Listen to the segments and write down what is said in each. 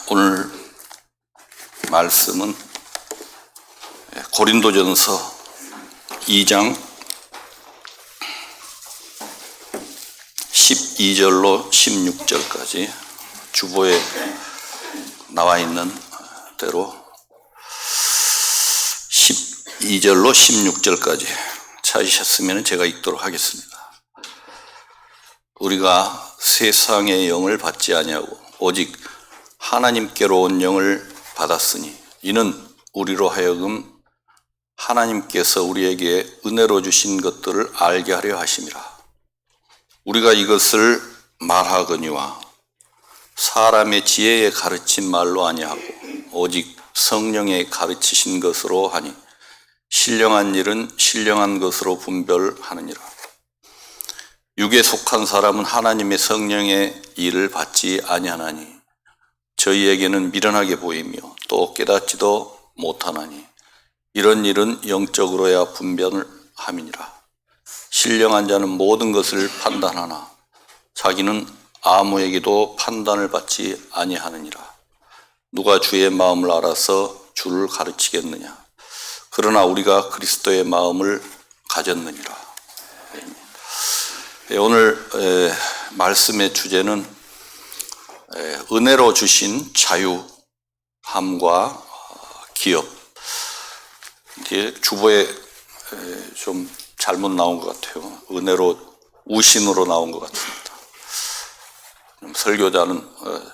오늘 말씀은 고린도전서 2장 12절로 16절까지 주보에 나와 있는 대로 12절로 16절까지 찾으셨으면 제가 읽도록 하겠습니다. 우리가 세상의 영을 받지 아니하고 오직 하나님께로 온 영을 받았으니 이는 우리로 하여금 하나님께서 우리에게 은혜로 주신 것들을 알게 하려 하심이라. 우리가 이것을 말하거니와 사람의 지혜에 가르친 말로 아니하고 오직 성령의 가르치신 것으로 하니 신령한 일은 신령한 것으로 분별하느니라. 육에 속한 사람은 하나님의 성령의 일을 받지 아니하나니 저희에게는 미련하게 보이며 또 깨닫지도 못하나니 이런 일은 영적으로야 분별을 함이니라. 신령한 자는 모든 것을 판단하나 자기는 아무에게도 판단을 받지 아니하느니라. 누가 주의 마음을 알아서 주를 가르치겠느냐. 그러나 우리가 그리스도의 마음을 가졌느니라. 오늘 말씀의 주제는 은혜로 주신 자유함과 기업. 이게 주보에 좀 잘못 나온 것 같아요. 은혜로 우신으로 나온 것 같습니다. 설교자는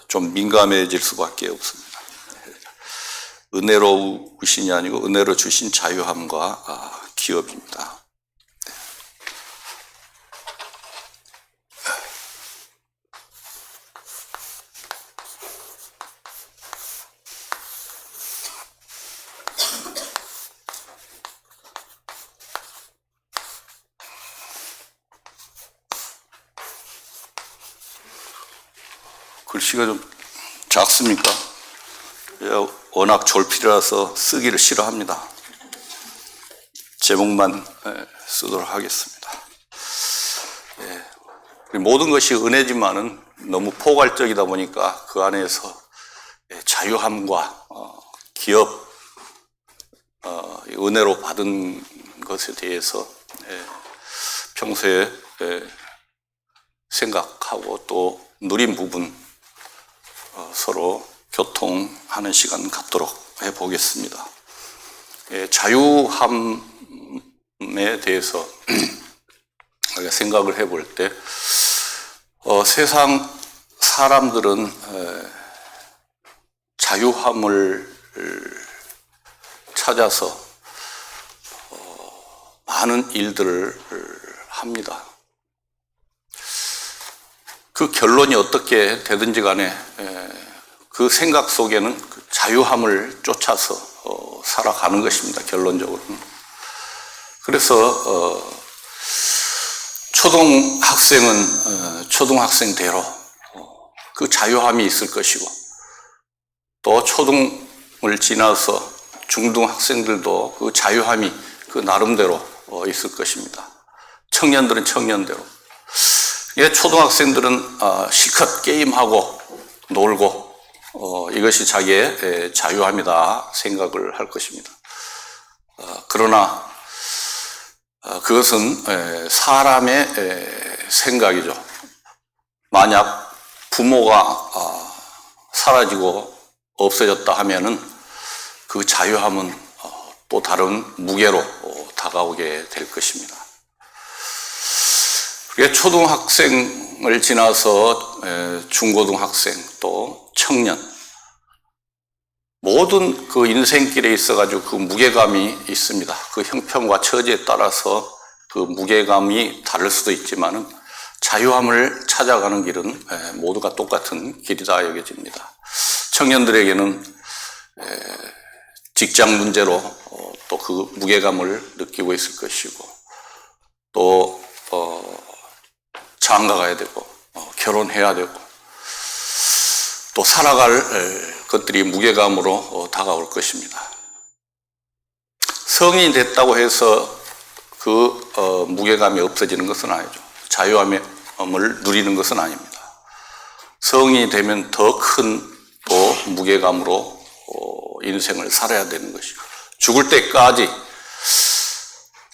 좀 민감해질 수밖에 없습니다. 은혜로 우신이 아니고 은혜로 주신 자유함과 기업입니다. 글씨가 좀 작습니까? 워낙 졸필이라서 쓰기를 싫어합니다. 제목만 쓰도록 하겠습니다. 모든 것이 은혜지만은 너무 포괄적이다 보니까 그 안에서 자유함과 기업, 은혜로 받은 것에 대해서 평소에 생각하고 또 누린 부분 서로 교통하는 시간 갖도록 해보겠습니다. 자유함에 대해서 생각을 해볼 때 세상 사람들은 자유함을 찾아서 많은 일들을 합니다. 그 결론이 어떻게 되든지 간에 그 생각 속에는 그 자유함을 쫓아서 살아가는 것입니다. 결론적으로는. 그래서 초등학생은 초등학생대로 그 자유함이 있을 것이고 또 초등을 지나서 중등학생들도 그 자유함이 그 나름대로 있을 것입니다. 청년들은 청년대로. 초등학생들은 실컷 게임하고 놀고 이것이 자기의 자유함이다 생각을 할 것입니다. 그러나 그것은 사람의 생각이죠. 만약 부모가 사라지고 없어졌다 하면은 그 자유함은 또 다른 무게로 다가오게 될 것입니다. 초등학생을 지나서 중고등학생 또 청년 모든 그 인생길에 있어가지고 그 무게감이 있습니다. 그 형편과 처지에 따라서 그 무게감이 다를 수도 있지만은 자유함을 찾아가는 길은 모두가 똑같은 길이다 여겨집니다. 청년들에게는 직장 문제로 또 그 무게감을 느끼고 있을 것이고 또 장가 가야 되고 결혼해야 되고 또 살아갈 것들이 무게감으로 다가올 것입니다. 성인이 됐다고 해서 그 무게감이 없어지는 것은 아니죠. 자유함을 누리는 것은 아닙니다. 성인이 되면 더 큰 또 무게감으로 인생을 살아야 되는 것이고, 죽을 때까지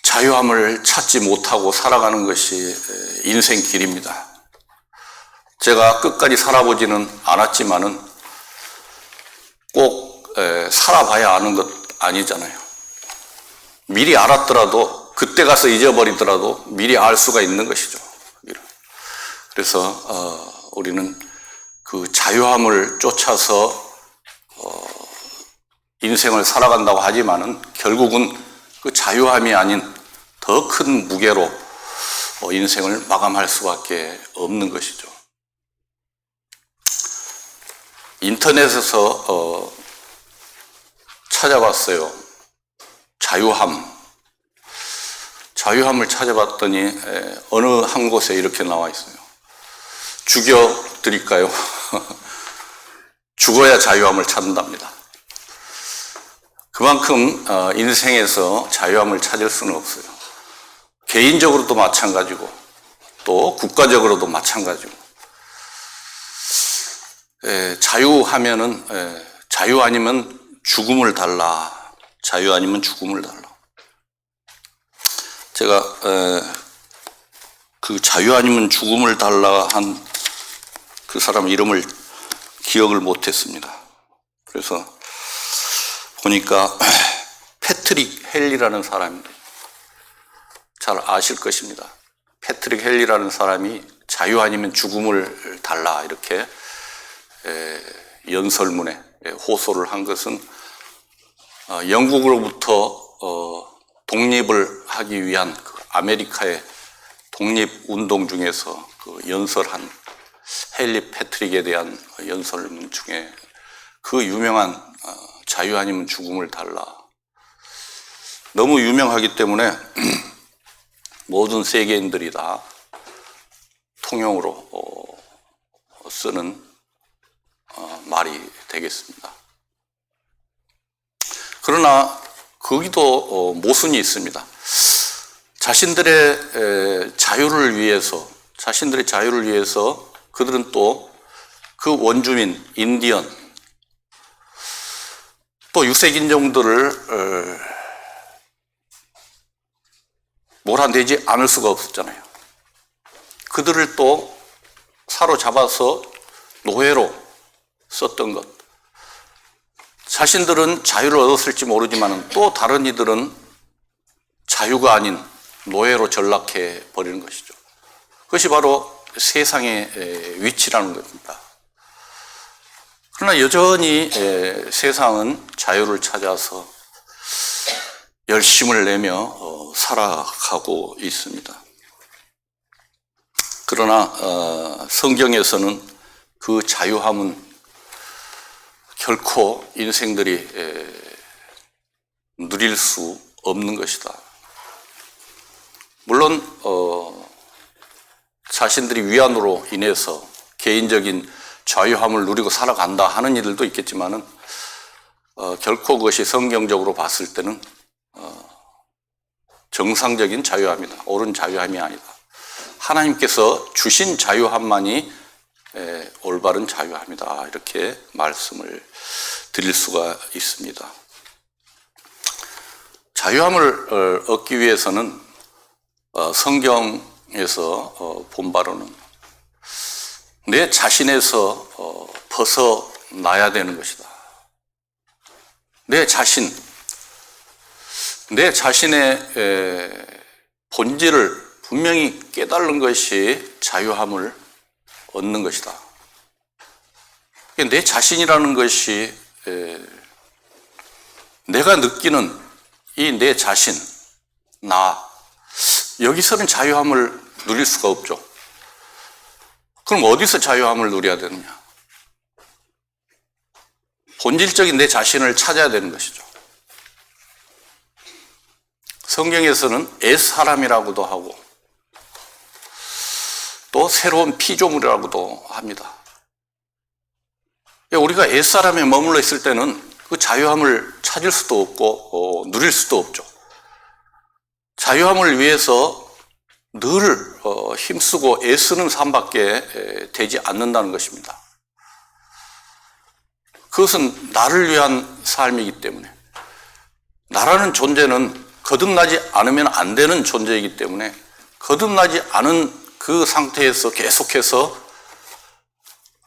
자유함을 찾지 못하고 살아가는 것이 인생 길입니다. 제가 끝까지 살아보지는 않았지만은 꼭 살아봐야 아는 것 아니잖아요. 미리 알았더라도, 그때 가서 잊어버리더라도 미리 알 수가 있는 것이죠. 그래서 우리는 그 자유함을 쫓아서 인생을 살아간다고 하지만은 결국은 그 자유함이 아닌 더 큰 무게로 인생을 마감할 수밖에 없는 것이죠. 인터넷에서 찾아봤어요. 자유함을 찾아봤더니 어느 한 곳에 이렇게 나와 있어요. 죽여드릴까요? 죽어야 자유함을 찾는답니다. 그만큼 인생에서 자유함을 찾을 수는 없어요. 개인적으로도 마찬가지고 또 국가적으로도 마찬가지고. 자유하면은 자유 아니면 죽음을 달라. 자유 아니면 죽음을 달라. 제가 그 자유 아니면 죽음을 달라 한 그 사람 이름을 기억을 못했습니다. 그래서 보니까 패트릭 헨리라는 사람인데 잘 아실 것입니다. 패트릭 헨리라는 사람이 자유 아니면 죽음을 달라 이렇게 연설문에 호소를 한 것은 영국으로부터 독립을 하기 위한 그 아메리카의 독립운동 중에서 그 연설한 헨리 패트릭에 대한 연설문 중에 그 유명한 자유 아니면 죽음을 달라. 너무 유명하기 때문에 모든 세계인들이 다 통용으로 쓰는 말이 되겠습니다. 그러나 거기도 모순이 있습니다. 자신들의 자유를 위해서 그들은 또 그 원주민 인디언 또 유색인종들을 몰아내지 않을 수가 없었잖아요. 그들을 또 사로잡아서 노예로 썼던 것. 자신들은 자유를 얻었을지 모르지만 또 다른 이들은 자유가 아닌 노예로 전락해 버리는 것이죠. 그것이 바로 세상의 위치라는 겁니다. 그러나 여전히 세상은 자유를 찾아서 열심을 내며 살아가고 있습니다. 그러나 성경에서는 그 자유함은 결코 인생들이 누릴 수 없는 것이다. 물론 자신들이 위안으로 인해서 개인적인 자유함을 누리고 살아간다 하는 이들도 있겠지만은 결코 그것이 성경적으로 봤을 때는 정상적인 자유함이다. 옳은 자유함이 아니다. 하나님께서 주신 자유함만이 올바른 자유함이다. 이렇게 말씀을 드릴 수가 있습니다. 자유함을 얻기 위해서는 성경에서 본 바로는 내 자신에서 벗어나야 되는 것이다. 내 자신의 본질을 분명히 깨달는 것이 자유함을 얻는 것이다. 내 자신이라는 것이 내가 느끼는 이 내 자신, 나, 여기서는 자유함을 누릴 수가 없죠. 그럼 어디서 자유함을 누려야 되느냐? 본질적인 내 자신을 찾아야 되는 것이죠. 성경에서는 옛사람이라고도 하고 또 새로운 피조물이라고도 합니다. 우리가 옛사람에 머물러 있을 때는 그 자유함을 찾을 수도 없고 누릴 수도 없죠. 자유함을 위해서 늘 힘쓰고 애쓰는 삶밖에 되지 않는다는 것입니다. 그것은 나를 위한 삶이기 때문에, 나라는 존재는 거듭나지 않으면 안 되는 존재이기 때문에 거듭나지 않은 그 상태에서 계속해서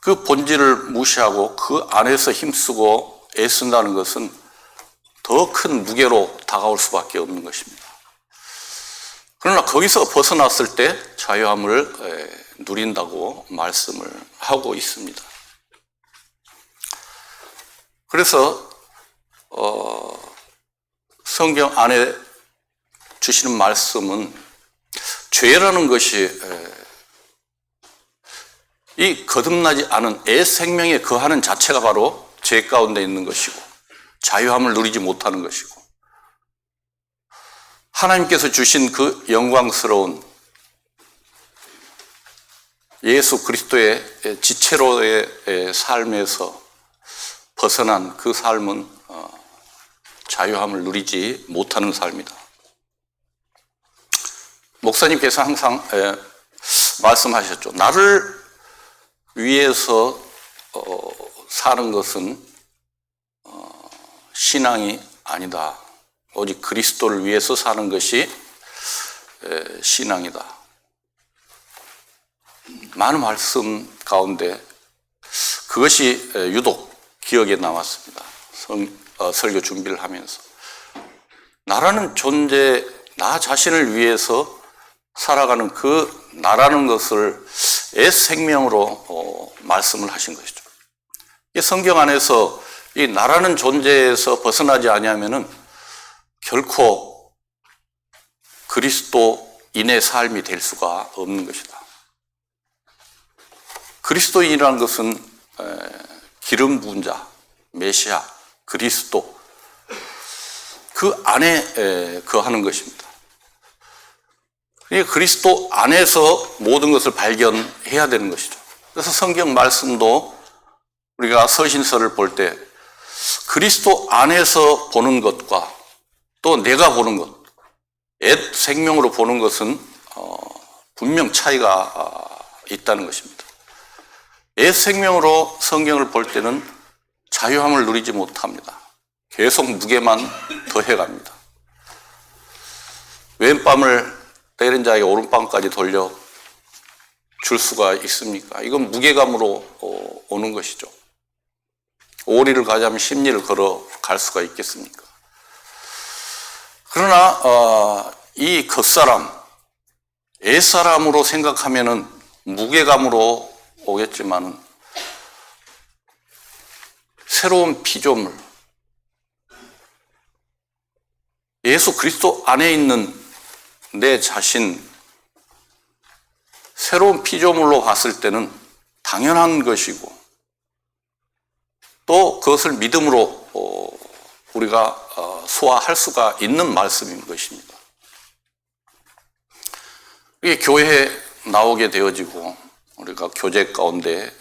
그 본질을 무시하고 그 안에서 힘쓰고 애쓴다는 것은 더 큰 무게로 다가올 수밖에 없는 것입니다. 그러나 거기서 벗어났을 때 자유함을 누린다고 말씀을 하고 있습니다. 그래서 성경 안에 주시는 말씀은 죄라는 것이 이 거듭나지 않은 애 생명에 거하는 자체가 바로 죄 가운데 있는 것이고 자유함을 누리지 못하는 것이고, 하나님께서 주신 그 영광스러운 예수 그리스도의 지체로의 삶에서 벗어난 그 삶은 자유함을 누리지 못하는 삶이다. 목사님께서 항상 말씀하셨죠. 나를 위해서 사는 것은 신앙이 아니다. 오직 그리스도를 위해서 사는 것이 신앙이다. 많은 말씀 가운데 그것이 유독 기억에 남았습니다. 설교 준비를 하면서. 나라는 존재, 나 자신을 위해서 살아가는 그 나라는 것을 옛 생명으로 말씀을 하신 것이죠. 이 성경 안에서 이 나라는 존재에서 벗어나지 아니하면은 결코 그리스도인의 삶이 될 수가 없는 것이다. 그리스도인이라는 것은 기름 부은 자, 메시아, 그리스도, 그 안에 거하는 것입니다. 그리스도 안에서 모든 것을 발견해야 되는 것이죠. 그래서 성경 말씀도 우리가 서신서를 볼 때 그리스도 안에서 보는 것과 또 내가 보는 것, 옛 생명으로 보는 것은 분명 차이가 있다는 것입니다. 옛 생명으로 성경을 볼 때는 자유함을 누리지 못합니다. 계속 무게만 더해갑니다. 왼밤을 때린 자에게 오른밤까지 돌려 줄 수가 있습니까? 이건 무게감으로 오는 것이죠. 오리를 가자면 십리를 걸어갈 수가 있겠습니까? 그러나 이 겉사람, 옛사람으로 생각하면은 무게감으로 오겠지만은 새로운 피조물, 예수 그리스도 안에 있는 내 자신, 새로운 피조물로 봤을 때는 당연한 것이고 또 그것을 믿음으로 우리가 소화할 수가 있는 말씀인 것입니다. 이게 교회에 나오게 되어지고 우리가 교제 가운데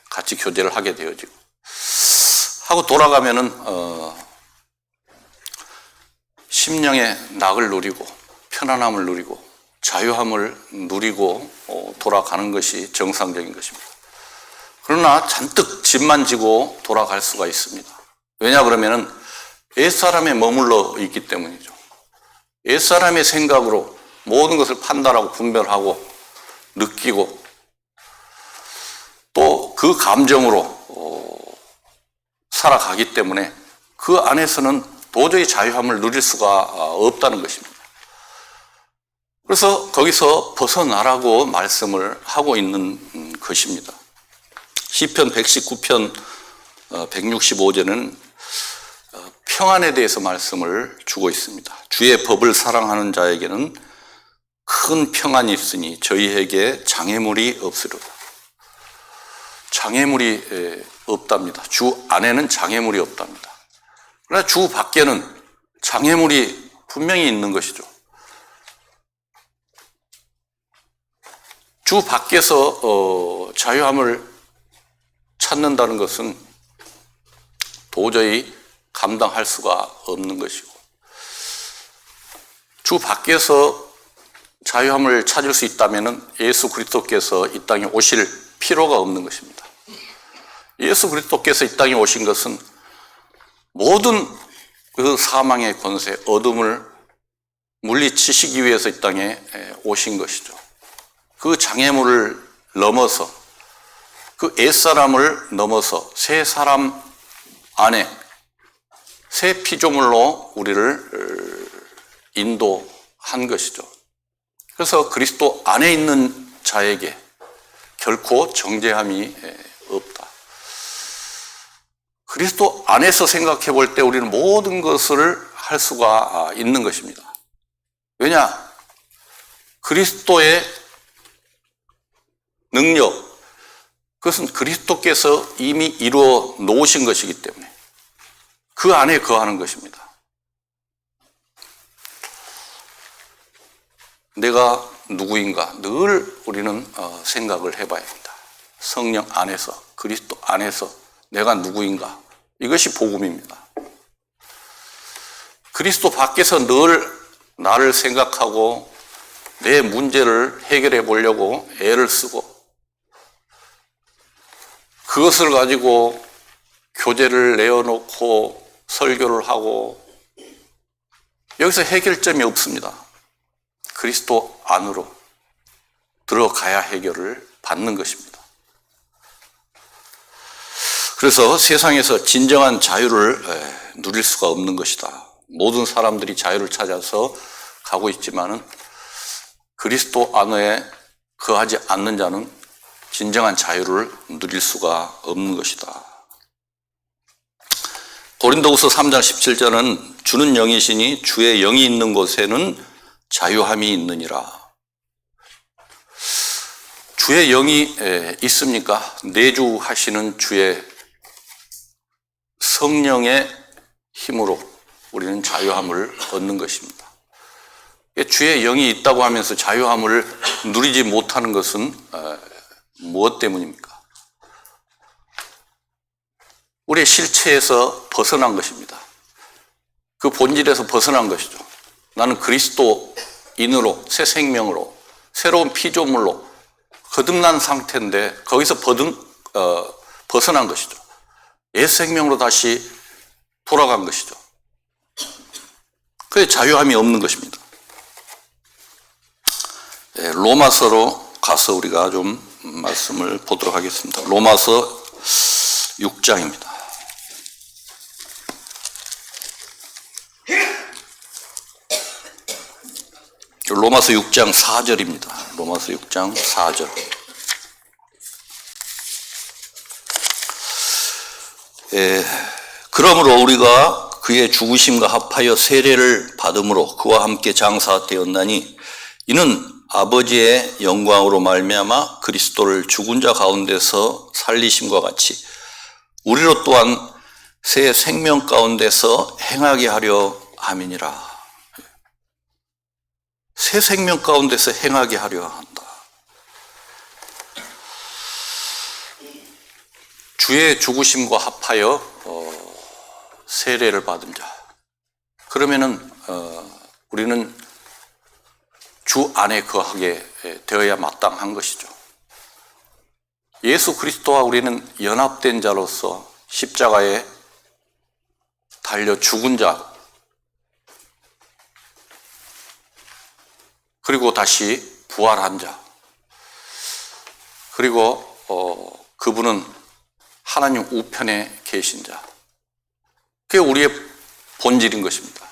같이 교제를 하게 되어지고 하고 돌아가면은 심령의 낙을 누리고 편안함을 누리고 자유함을 누리고 돌아가는 것이 정상적인 것입니다. 그러나 잔뜩 짐만 지고 돌아갈 수가 있습니다. 왜냐 그러면은 옛사람에 머물러 있기 때문이죠. 옛사람의 생각으로 모든 것을 판단하고 분별하고 느끼고 또 그 감정으로 살아가기 때문에 그 안에서는 도저히 자유함을 누릴 수가 없다는 것입니다. 그래서 거기서 벗어나라고 말씀을 하고 있는 것입니다. 시편 119편 165절은 평안에 대해서 말씀을 주고 있습니다. 주의 법을 사랑하는 자에게는 큰 평안이 있으니 저희에게 장애물이 없으리로다. 장애물이 없답니다. 주 안에는 장애물이 없답니다. 그러나 주 밖에는 장애물이 분명히 있는 것이죠. 주 밖에서 자유함을 찾는다는 것은 도저히 감당할 수가 없는 것이고 주 밖에서 자유함을 찾을 수 있다면 예수 그리스도께서 이 땅에 오실 필요가 없는 것입니다. 예수 그리스도께서 이 땅에 오신 것은 모든 그 사망의 권세, 어둠을 물리치시기 위해서 이 땅에 오신 것이죠. 그 장애물을 넘어서, 그 옛사람을 넘어서 새 사람 안에 새 피조물로 우리를 인도한 것이죠. 그래서 그리스도 안에 있는 자에게 결코 정죄함이 없다. 그리스도 안에서 생각해 볼 때 우리는 모든 것을 할 수가 있는 것입니다. 왜냐? 그리스도의 능력, 그것은 그리스도께서 이미 이루어 놓으신 것이기 때문에 그 안에 거하는 것입니다. 내가 누구인가 늘 우리는 생각을 해봐야 합니다. 성령 안에서, 그리스도 안에서 내가 누구인가, 이것이 복음입니다. 그리스도 밖에서 늘 나를 생각하고 내 문제를 해결해 보려고 애를 쓰고 그것을 가지고 교재를 내어놓고 설교를 하고 여기서 해결점이 없습니다. 그리스도 안으로 들어가야 해결을 받는 것입니다. 그래서 세상에서 진정한 자유를 누릴 수가 없는 것이다. 모든 사람들이 자유를 찾아서 가고 있지만은 그리스도 안에 거하지 않는 자는 진정한 자유를 누릴 수가 없는 것이다. 고린도후서 3장 17절은 주는 영이시니 주의 영이 있는 곳에는 자유함이 있느니라. 주의 영이 있습니까? 내주하시는 주의 성령의 힘으로 우리는 자유함을 얻는 것입니다. 주의 영이 있다고 하면서 자유함을 누리지 못하는 것은 무엇 때문입니까? 우리의 실체에서 벗어난 것입니다. 그 본질에서 벗어난 것이죠. 나는 그리스도인으로, 새 생명으로, 새로운 피조물로 거듭난 상태인데 거기서 벗어난 것이죠. 옛 생명으로 다시 돌아간 것이죠. 그게 자유함이 없는 것입니다. 로마서로 가서 우리가 좀 말씀을 보도록 하겠습니다. 로마서 6장입니다. 로마서 6장 4절입니다. 로마서 6장 4절. 그러므로 우리가 그의 죽으심과 합하여 세례를 받음으로 그와 함께 장사되었나니 이는 아버지의 영광으로 말미암아 그리스도를 죽은 자 가운데서 살리심과 같이 우리로 또한 새 생명 가운데서 행하게 하려 함이니라. 새 생명 가운데서 행하게 하려 한다. 주의 죽으심과 합하여 세례를 받은 자. 그러면은 우리는 주 안에 거하게 되어야 마땅한 것이죠. 예수 그리스도와 우리는 연합된 자로서 십자가에 달려 죽은 자, 그리고 다시 부활한 자, 그리고 그분은 하나님 우편에 계신 자, 그게 우리의 본질인 것입니다.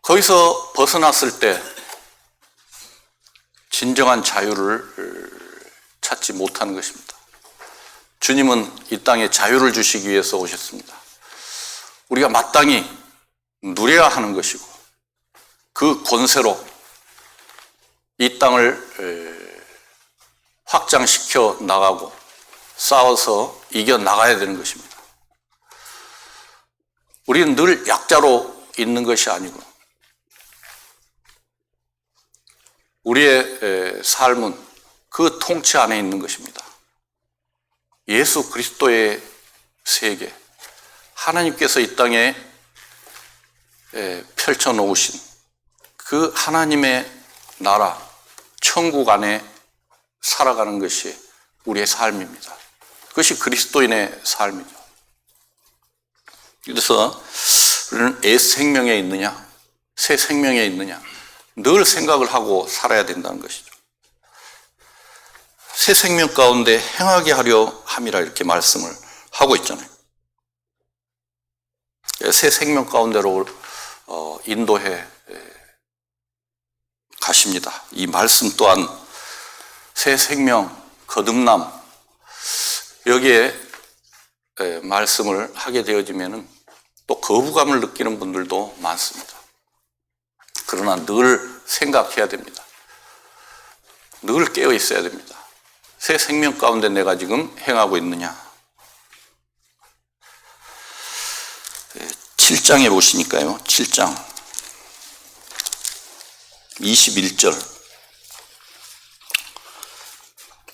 거기서 벗어났을 때 진정한 자유를 찾지 못하는 것입니다. 주님은 이 땅에 자유를 주시기 위해서 오셨습니다. 우리가 마땅히 누려야 하는 것이고 그 권세로 이 땅을 확장시켜 나가고 싸워서 이겨 나가야 되는 것입니다. 우리는 늘 약자로 있는 것이 아니고 우리의 삶은 그 통치 안에 있는 것입니다. 예수 그리스도의 세계, 하나님께서 이 땅에 펼쳐놓으신 그 하나님의 나라, 천국 안에 살아가는 것이 우리의 삶입니다. 그것이 그리스도인의 삶이죠. 그래서 우리는 옛 생명에 있느냐, 새 생명에 있느냐, 늘 생각을 하고 살아야 된다는 것이죠. 새 생명 가운데 행하게 하려 함이라 이렇게 말씀을 하고 있잖아요. 새 생명 가운데로 인도해 가십니다. 이 말씀 또한 새 생명, 거듭남, 여기에 말씀을 하게 되어지면은 또 거부감을 느끼는 분들도 많습니다. 그러나 늘 생각해야 됩니다. 늘 깨어 있어야 됩니다. 새 생명 가운데 내가 지금 행하고 있느냐. 7장에 보시니까요. 7장 21절.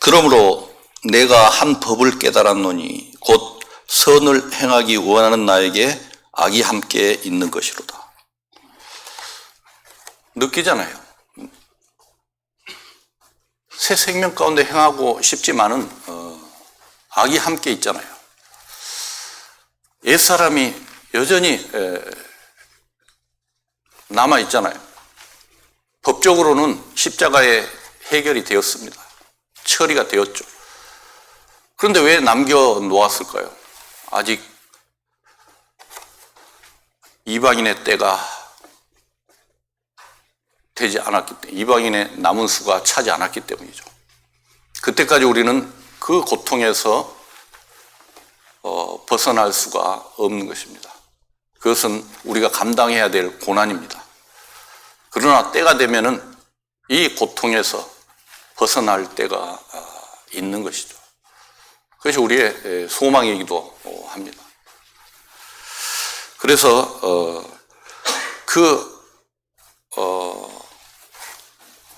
그러므로 내가 한 법을 깨달았노니 곧 선을 행하기 원하는 나에게 악이 함께 있는 것이로다. 느끼잖아요. 새 생명 가운데 행하고 싶지만은 악이 함께 있잖아요. 옛사람이 여전히 남아있잖아요. 법적으로는 십자가에 해결이 되었습니다. 처리가 되었죠. 그런데 왜 남겨놓았을까요? 아직 이방인의 때가 되지 않았기 때문에, 이방인의 남은 수가 차지 않았기 때문이죠. 그때까지 우리는 그 고통에서 벗어날 수가 없는 것입니다. 그것은 우리가 감당해야 될 고난입니다. 그러나 때가 되면은 이 고통에서 벗어날 때가 있는 것이죠. 그것이 우리의 소망이기도 합니다. 그래서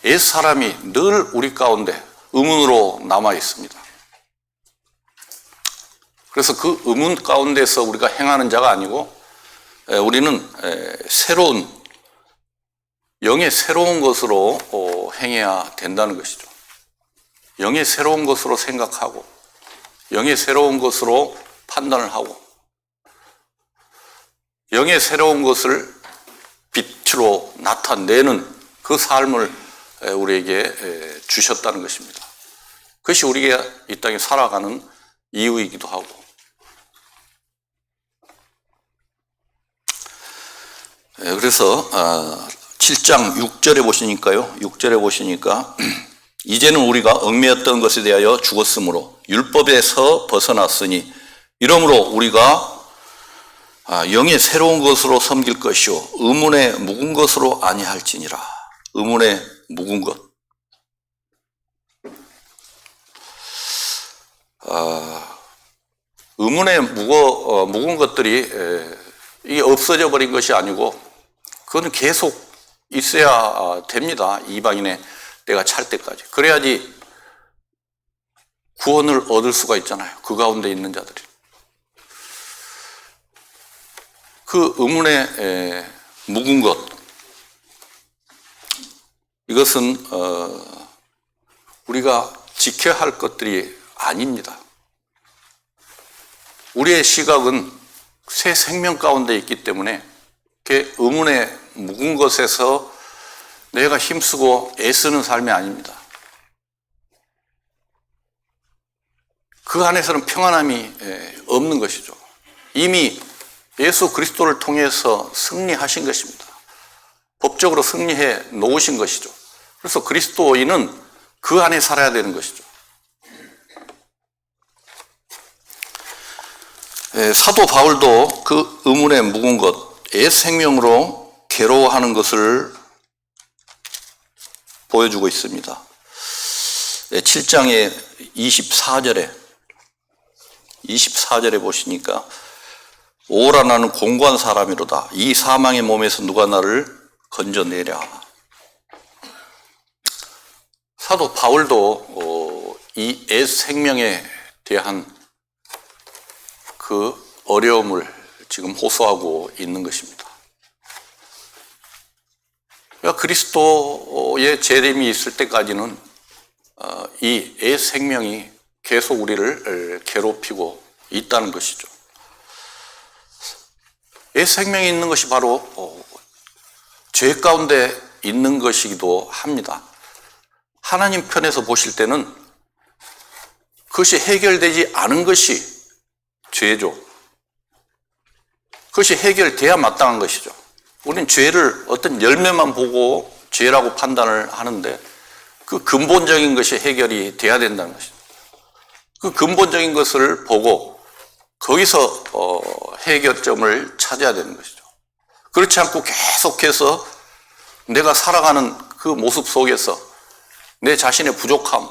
옛사람이 늘 우리 가운데 의문으로 남아 있습니다. 그래서 그 의문 가운데서 우리가 행하는 자가 아니고 우리는 영의 새로운 것으로 행해야 된다는 것이죠. 영의 새로운 것으로 생각하고 영의 새로운 것으로 판단을 하고 영의 새로운 것을 빛으로 나타내는 그 삶을 우리에게 주셨다는 것입니다. 그것이 우리가 이 땅에 살아가는 이유이기도 하고, 그래서 7장 6절에 보시니까요. 6절에 보시니까 이제는 우리가 얽매였던 것에 대하여 죽었으므로 율법에서 벗어났으니 이러므로 우리가 영의 새로운 것으로 섬길 것이요 의문의 묵은 것으로 아니할지니라. 의문의 묵은 것. 의문의 묵은 것들이 이게 없어져 버린 것이 아니고 그거는 계속 있어야 됩니다. 이방인의 때가 찰 때까지. 그래야지 구원을 얻을 수가 있잖아요. 그 가운데 있는 자들이. 그 의문의 묵은 것, 이것은 우리가 지켜야 할 것들이 아닙니다. 우리의 시각은 새 생명 가운데 있기 때문에 그 의문의 묵은 것에서 내가 힘쓰고 애쓰는 삶이 아닙니다. 그 안에서는 평안함이 없는 것이죠. 이미 예수 그리스도를 통해서 승리하신 것입니다. 법적으로 승리해 놓으신 것이죠. 그래서 그리스도인은 그 안에 살아야 되는 것이죠. 사도 바울도 그 의문에 묵은 것, 옛 생명으로 괴로워하는 것을 보여주고 있습니다. 7장의 24절에 보시니까 오라 나는 공고한 사람이로다. 이 사망의 몸에서 누가 나를 건져내랴. 사도 바울도 이 옛 생명에 대한 그 어려움을 지금 호소하고 있는 것입니다. 그러니까 그리스도의 재림이 있을 때까지는 이 옛 생명이 계속 우리를 괴롭히고 있다는 것이죠. 옛 생명이 있는 것이 바로 죄 가운데 있는 것이기도 합니다. 하나님 편에서 보실 때는 그것이 해결되지 않은 것이 죄죠. 그것이 해결돼야 마땅한 것이죠. 우리는 죄를 어떤 열매만 보고 죄라고 판단을 하는데 그 근본적인 것이 해결이 돼야 된다는 것이죠. 그 근본적인 것을 보고 거기서 해결점을 찾아야 되는 것이죠. 그렇지 않고 계속해서 내가 살아가는 그 모습 속에서 내 자신의 부족함,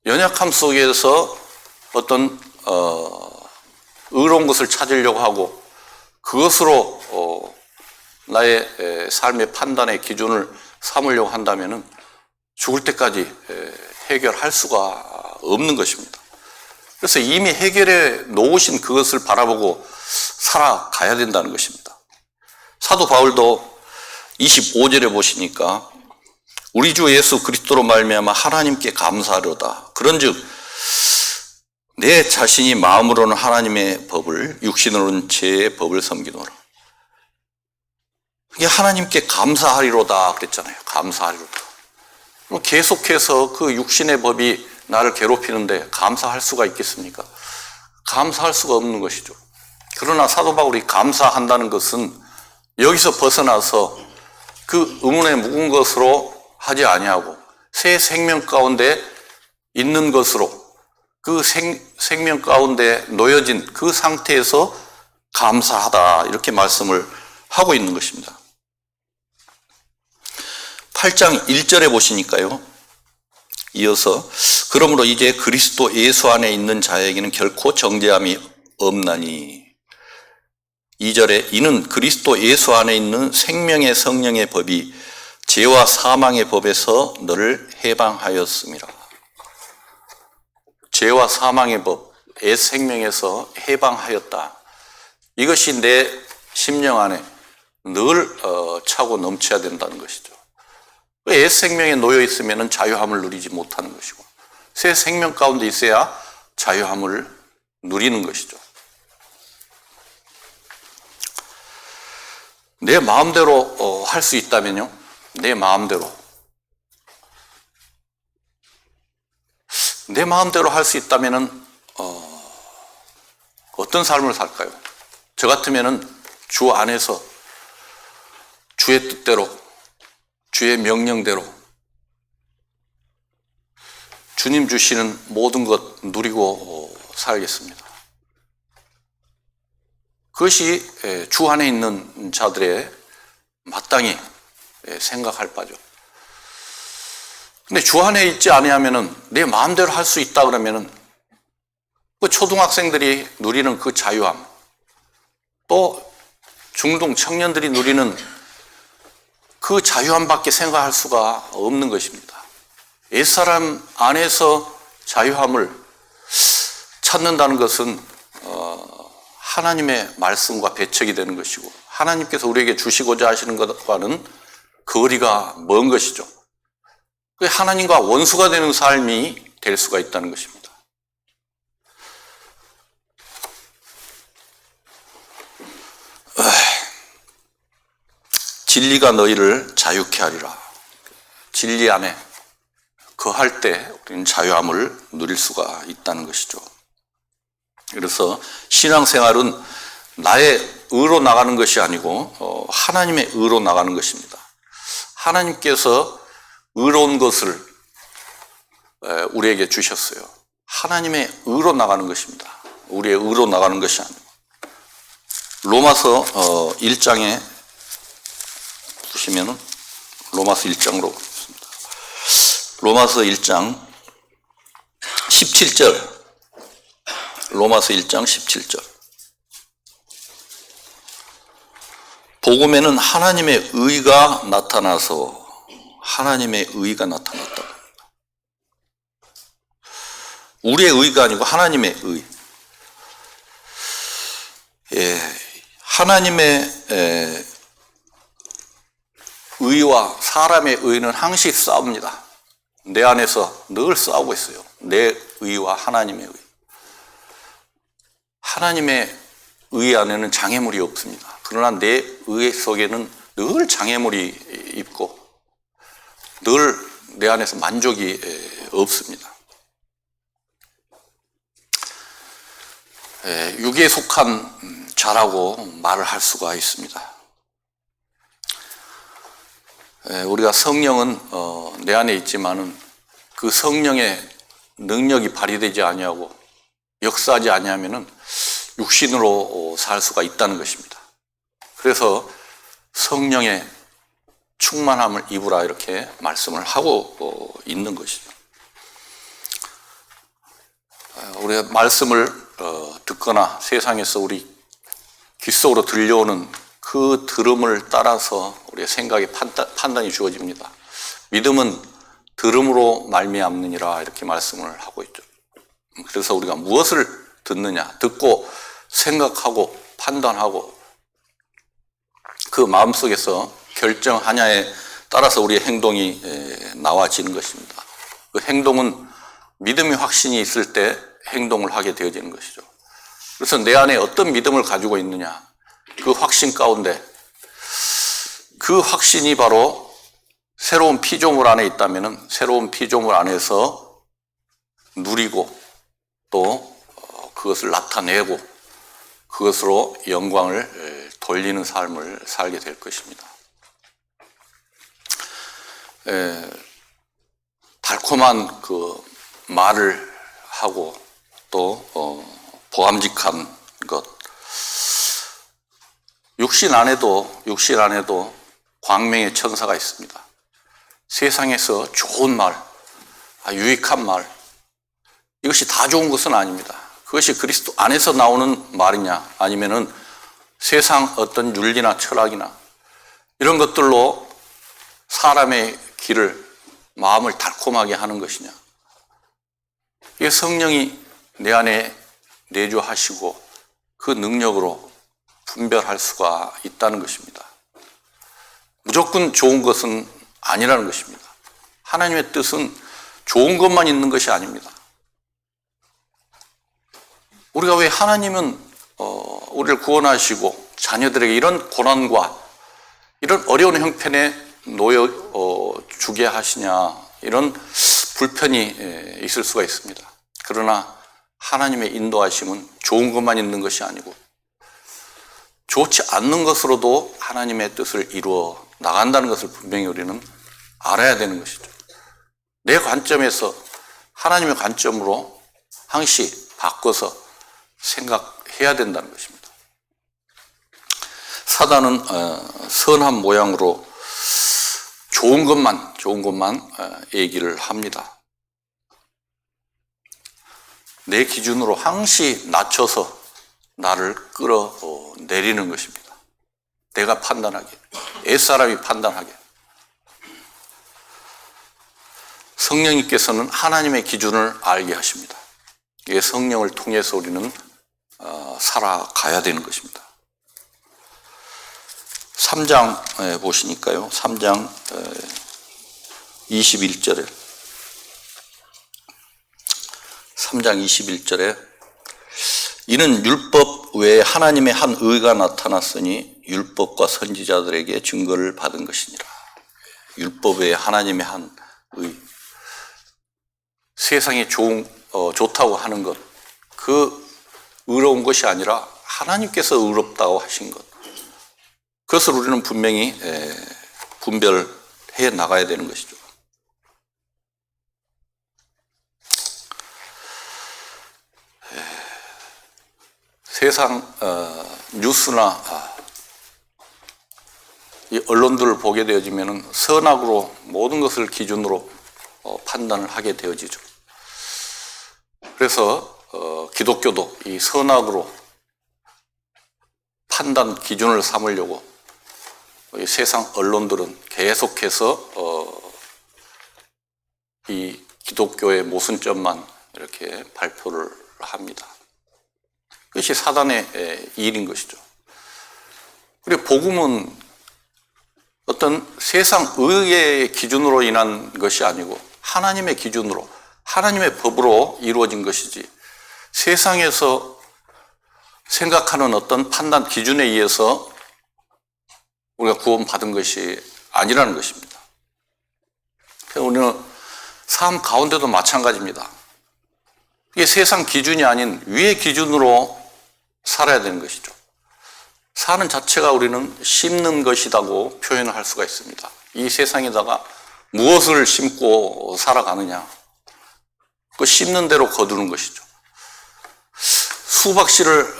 연약함 속에서 어떤 의로운 것을 찾으려고 하고 그것으로 나의 삶의 판단의 기준을 삼으려고 한다면 죽을 때까지 해결할 수가 없는 것입니다. 그래서 이미 해결해 놓으신 그것을 바라보고 살아가야 된다는 것입니다. 사도 바울도 25절에 보시니까 우리 주 예수 그리스도로 말미암아 하나님께 감사하려다. 그런즉 내 자신이 마음으로는 하나님의 법을 육신으로는 죄의 법을 섬기노라. 이게 하나님께 감사하리로다 그랬잖아요. 감사하리로다. 그럼 계속해서 그 육신의 법이 나를 괴롭히는데 감사할 수가 있겠습니까? 감사할 수가 없는 것이죠. 그러나 사도 바울이 감사한다는 것은 여기서 벗어나서 그 의문에 묵은 것으로 하지 아니하고 새 생명 가운데 있는 것으로 그 생명 가운데 놓여진 그 상태에서 감사하다 이렇게 말씀을 하고 있는 것입니다. 8장 1절에 보시니까요. 이어서 그러므로 이제 그리스도 예수 안에 있는 자에게는 결코 정죄함이 없나니 2절에 이는 그리스도 예수 안에 있는 생명의 성령의 법이 죄와 사망의 법에서 너를 해방하였음이라. 죄와 사망의 법, 옛 생명에서 해방하였다. 이것이 내 심령 안에 늘 차고 넘쳐야 된다는 것이죠. 옛 생명에 놓여 있으면 자유함을 누리지 못하는 것이고 새 생명 가운데 있어야 자유함을 누리는 것이죠. 내 마음대로 할 수 있다면요. 내 마음대로 할 수 있다면은 어떤 삶을 살까요? 저 같으면은 주 안에서 주의 뜻대로 주의 명령대로 주님 주시는 모든 것 누리고 살겠습니다. 그것이 주 안에 있는 자들의 마땅히 생각할 바죠. 근데 주 안에 있지 아니하면은 내 마음대로 할 수 있다 그러면은 그 초등학생들이 누리는 그 자유함, 또 중동 청년들이 누리는 그 자유함밖에 생각할 수가 없는 것입니다. 옛사람 안에서 자유함을 찾는다는 것은 하나님의 말씀과 배척이 되는 것이고 하나님께서 우리에게 주시고자 하시는 것과는 거리가 먼 것이죠. 하나님과 원수가 되는 삶이 될 수가 있다는 것입니다. 진리가 너희를 자유케 하리라. 진리 안에 거할 때 우리는 자유함을 누릴 수가 있다는 것이죠. 그래서 신앙생활은 나의 의로 나가는 것이 아니고 하나님의 의로 나가는 것입니다. 하나님께서 의로운 것을 우리에게 주셨어요. 하나님의 의로 나가는 것입니다. 우리의 의로 나가는 것이 아니고. 로마서 1장에 보시면은 로마서 1장으로 보겠습니다. 로마서 1장 17절. 로마서 1장 17절. 복음에는 하나님의 의가 나타나서 하나님의 의가 나타났다. 우리의 의가 아니고 하나님의 의. 하나님의 의와 사람의 의는 항시 싸웁니다. 내 안에서 늘 싸우고 있어요. 내 의와 하나님의 의. 하나님의 의 안에는 장애물이 없습니다. 그러나 내 의 속에는 늘 장애물이 있고 늘 내 안에서 만족이 없습니다. 육에 속한 자라고 말을 할 수가 있습니다. 우리가 성령은 내 안에 있지만은 그 성령의 능력이 발휘되지 아니하고 역사하지 아니하면은 육신으로 살 수가 있다는 것입니다. 그래서 성령의 충만함을 입으라 이렇게 말씀을 하고 있는 것이죠. 우리가 말씀을 듣거나 세상에서 우리 귀 속으로 들려오는 그 들음을 따라서 우리의 생각의 판단이 주어집니다. 믿음은 들음으로 말미암느니라 이렇게 말씀을 하고 있죠. 그래서 우리가 무엇을 듣느냐, 듣고 생각하고 판단하고 그 마음속에서 결정하냐에 따라서 우리의 행동이 나와지는 것입니다. 그 행동은 믿음의 확신이 있을 때 행동을 하게 되어지는 것이죠. 그래서 내 안에 어떤 믿음을 가지고 있느냐, 그 확신 가운데 그 확신이 바로 새로운 피조물 안에 있다면 새로운 피조물 안에서 누리고 또 그것을 나타내고 그것으로 영광을 돌리는 삶을 살게 될 것입니다. 달콤한 그 말을 하고 또 보암직한 것, 육신 안에도 광명의 천사가 있습니다. 세상에서 좋은 말, 유익한 말, 이것이 다 좋은 것은 아닙니다. 그것이 그리스도 안에서 나오는 말이냐, 아니면은 세상 어떤 윤리나 철학이나 이런 것들로 사람의 길을, 마음을 달콤하게 하는 것이냐. 이게 성령이 내 안에 내주하시고 그 능력으로 분별할 수가 있다는 것입니다. 무조건 좋은 것은 아니라는 것입니다. 하나님의 뜻은 좋은 것만 있는 것이 아닙니다. 우리가 왜 하나님은 우리를 구원하시고 자녀들에게 이런 고난과 이런 어려운 형편에 놓여 주게 하시냐, 이런 불편이 있을 수가 있습니다. 그러나 하나님의 인도하심은 좋은 것만 있는 것이 아니고 좋지 않는 것으로도 하나님의 뜻을 이루어 나간다는 것을 분명히 우리는 알아야 되는 것이죠. 내 관점에서 하나님의 관점으로 항시 바꿔서 생각해야 된다는 것입니다. 사단은 선한 모양으로 좋은 것만 얘기를 합니다. 내 기준으로 항시 낮춰서 나를 끌어내리는 것입니다. 내가 판단하게, 옛사람이 판단하게. 성령님께서는 하나님의 기준을 알게 하십니다. 이게 성령을 통해서 우리는 살아가야 되는 것입니다. 3장 보시니까요. 3장 21절에 3장 21절에 이는 율법 외에 하나님의 한 의가 나타났으니 율법과 선지자들에게 증거를 받은 것이니라. 율법 외에 하나님의 한 의. 세상이 좋다고 하는 것, 그 의로운 것이 아니라 하나님께서 의롭다고 하신 것, 그것을 우리는 분명히 분별해 나가야 되는 것이죠. 세상 뉴스나 이 언론들을 보게 되어지면 선악으로 모든 것을 기준으로 판단을 하게 되어지죠. 그래서 기독교도 이 선악으로 판단 기준을 삼으려고 이 세상 언론들은 계속해서 이 기독교의 모순점만 이렇게 발표를 합니다. 그것이 사단의 일인 것이죠. 그리고 복음은 어떤 세상 의의 기준으로 인한 것이 아니고 하나님의 기준으로, 하나님의 법으로 이루어진 것이지 세상에서 생각하는 어떤 판단 기준에 의해서 우리가 구원받은 것이 아니라는 것입니다. 우리는 삶 가운데도 마찬가지입니다. 이게 세상 기준이 아닌 위의 기준으로 살아야 되는 것이죠. 사는 자체가 우리는 심는 것이라고 표현을 할 수가 있습니다. 이 세상에다가 무엇을 심고 살아가느냐, 그 심는 대로 거두는 것이죠. 수박씨를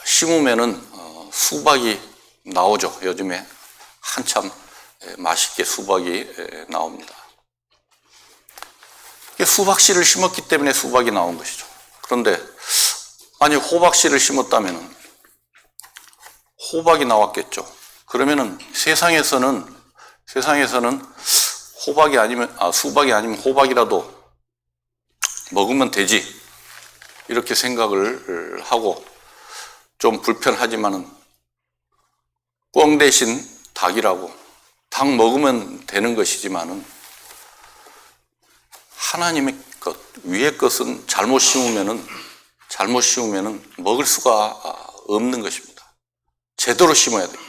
심으면은 수박이 나오죠. 요즘에 한참 맛있게 수박이 나옵니다. 수박씨를 심었기 때문에 수박이 나온 것이죠. 그런데 만약 호박씨를 심었다면 호박이 나왔겠죠. 그러면은 세상에서는 수박이 아니면 호박이라도 먹으면 되지, 이렇게 생각을 하고, 좀 불편하지만은 꿩 대신 닭이라고, 닭 먹으면 되는 것이지만은 하나님의 것, 위의 것은 잘못 심으면은 먹을 수가 없는 것입니다. 제대로 심어야 돼요.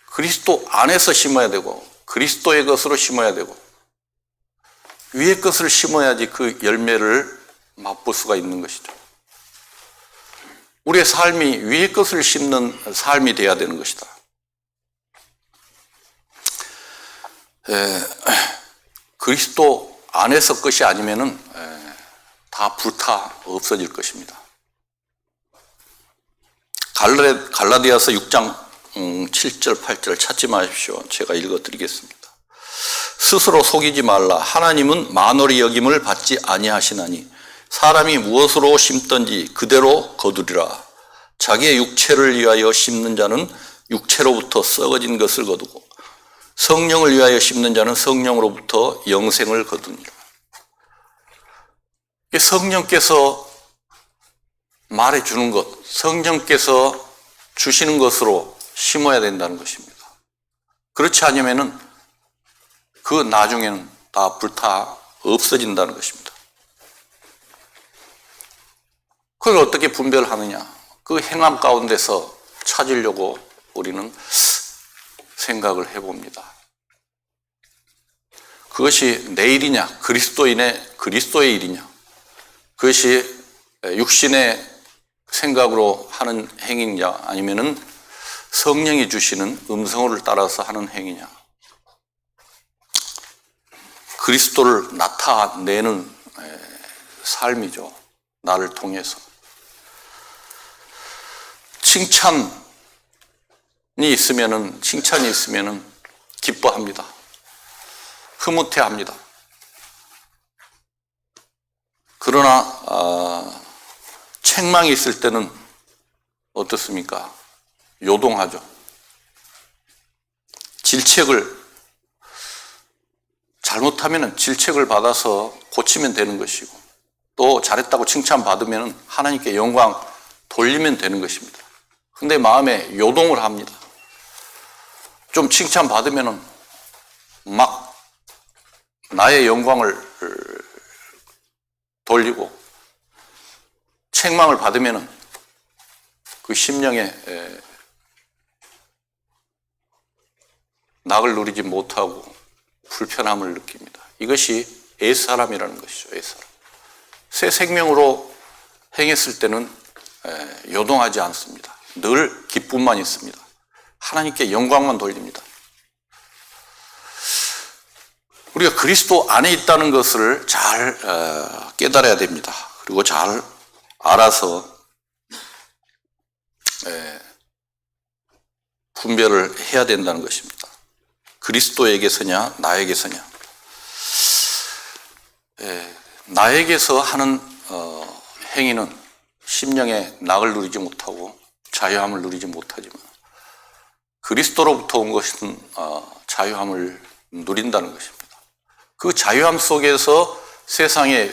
그리스도 안에서 심어야 되고, 그리스도의 것으로 심어야 되고, 위의 것을 심어야지 그 열매를 맛볼 수가 있는 것이죠. 우리의 삶이 위의 것을 심는 삶이 되어야 되는 것이다. 그리스도 안에서 것이 아니면은 다 불타 없어질 것입니다. 갈라디아서 6장 7절 8절 찾지 마십시오. 제가 읽어드리겠습니다. 스스로 속이지 말라. 하나님은 만홀히 여김을 받지 아니하시나니 사람이 무엇으로 심든지 그대로 거두리라. 자기의 육체를 위하여 심는 자는 육체로부터 썩어진 것을 거두고 성령을 위하여 심는 자는 성령으로부터 영생을 거두니라. 성령께서 말해주는 것, 성령께서 주시는 것으로 심어야 된다는 것입니다. 그렇지 않으면은 그 나중에는 다 불타 없어진다는 것입니다. 그걸 어떻게 분별하느냐? 그 행함 가운데서 찾으려고 우리는 생각을 해봅니다. 그것이 내 일이냐, 그리스도의 일이냐, 그것이 육신의 생각으로 하는 행위냐, 아니면은 성령이 주시는 음성을 따라서 하는 행위냐. 그리스도를 나타내는 삶이죠. 나를 통해서. 칭찬이 있으면은 기뻐합니다. 흐뭇해합니다. 그러나 책망이 있을 때는 어떻습니까? 요동하죠. 잘못하면 질책을 받아서 고치면 되는 것이고, 또 잘했다고 칭찬받으면 하나님께 영광 돌리면 되는 것입니다. 근데 마음에 요동을 합니다. 좀 칭찬받으면 막 나의 영광을 돌리고, 책망을 받으면 그 심령에 낙을 누리지 못하고 불편함을 느낍니다. 이것이 옛사람이라는 것이죠. 옛사람. 새 생명으로 행했을 때는 요동하지 않습니다. 늘 기쁨만 있습니다. 하나님께 영광만 돌립니다. 우리가 그리스도 안에 있다는 것을 잘 깨달아야 됩니다. 그리고 잘 알아서 분별을 해야 된다는 것입니다. 그리스도에게서냐 나에게서냐. 나에게서 하는 행위는 심령에 낙을 누리지 못하고 자유함을 누리지 못하지만, 그리스도로부터 온 것은 자유함을 누린다는 것입니다. 그 자유함 속에서 세상에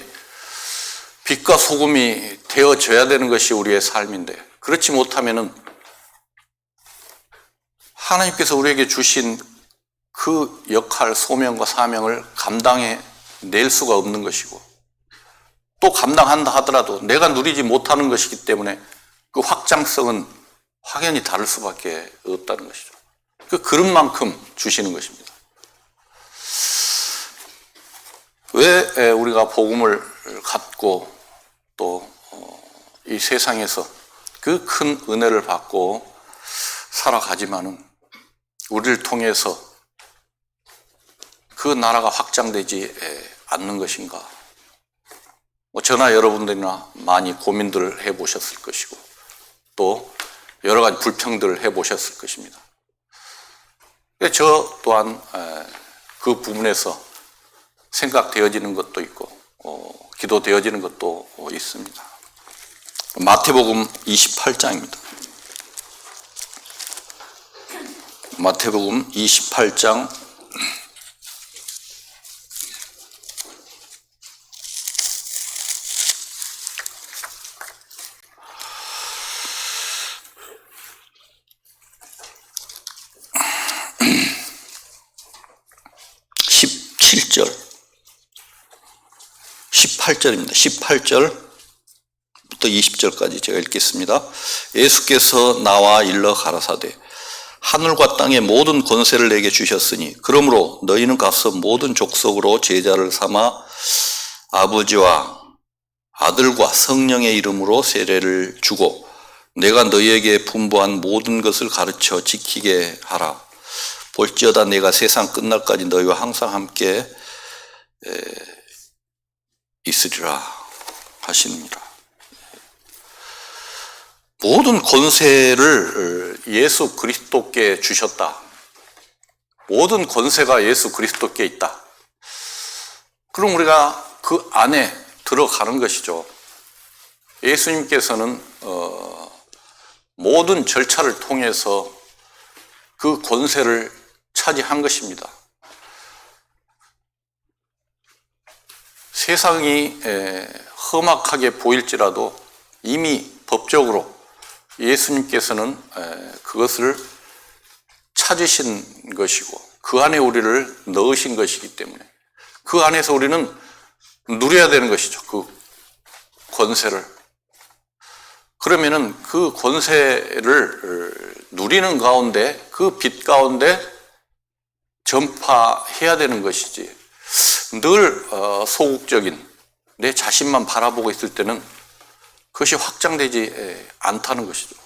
빛과 소금이 되어져야 되는 것이 우리의 삶인데, 그렇지 못하면은 하나님께서 우리에게 주신 그 역할, 소명과 사명을 감당해낼 수가 없는 것이고, 또 감당한다 하더라도 내가 누리지 못하는 것이기 때문에 그 확장성은 확연히 다를 수밖에 없다는 것이죠. 그 그릇만큼 주시는 것입니다. 왜 우리가 복음을 갖고 또 이 세상에서 그 큰 은혜를 받고 살아가지만은 우리를 통해서 그 나라가 확장되지 않는 것인가? 저나 여러분들이나 많이 고민들을 해보셨을 것이고 또 여러 가지 불평들을 해보셨을 것입니다. 저 또한 그 부분에서 생각되어지는 것도 있고 기도되어지는 것도 있습니다. 마태복음 28장입니다. 마태복음 28장 17절 18절입니다. 18절부터 20절까지 제가 읽겠습니다. 예수께서 나와 일러 가라사대 하늘과 땅의 모든 권세를 내게 주셨으니 그러므로 너희는 가서 모든 족속으로 제자를 삼아 아버지와 아들과 성령의 이름으로 세례를 주고 내가 너희에게 분부한 모든 것을 가르쳐 지키게 하라. 볼지어다 내가 세상 끝날까지 너희와 항상 함께 있으리라 하십니다. 모든 권세를 예수 그리스도께 주셨다. 모든 권세가 예수 그리스도께 있다. 그럼 우리가 그 안에 들어가는 것이죠. 예수님께서는 모든 절차를 통해서 그 권세를 차지한 것입니다. 세상이 험악하게 보일지라도 이미 법적으로 예수님께서는 그것을 찾으신 것이고 그 안에 우리를 넣으신 것이기 때문에 그 안에서 우리는 누려야 되는 것이죠. 그 권세를. 그러면은 그 권세를 누리는 가운데 그 빛 가운데 전파해야 되는 것이지 늘 소극적인 내 자신만 바라보고 있을 때는 그것이 확장되지 않다는 것이죠.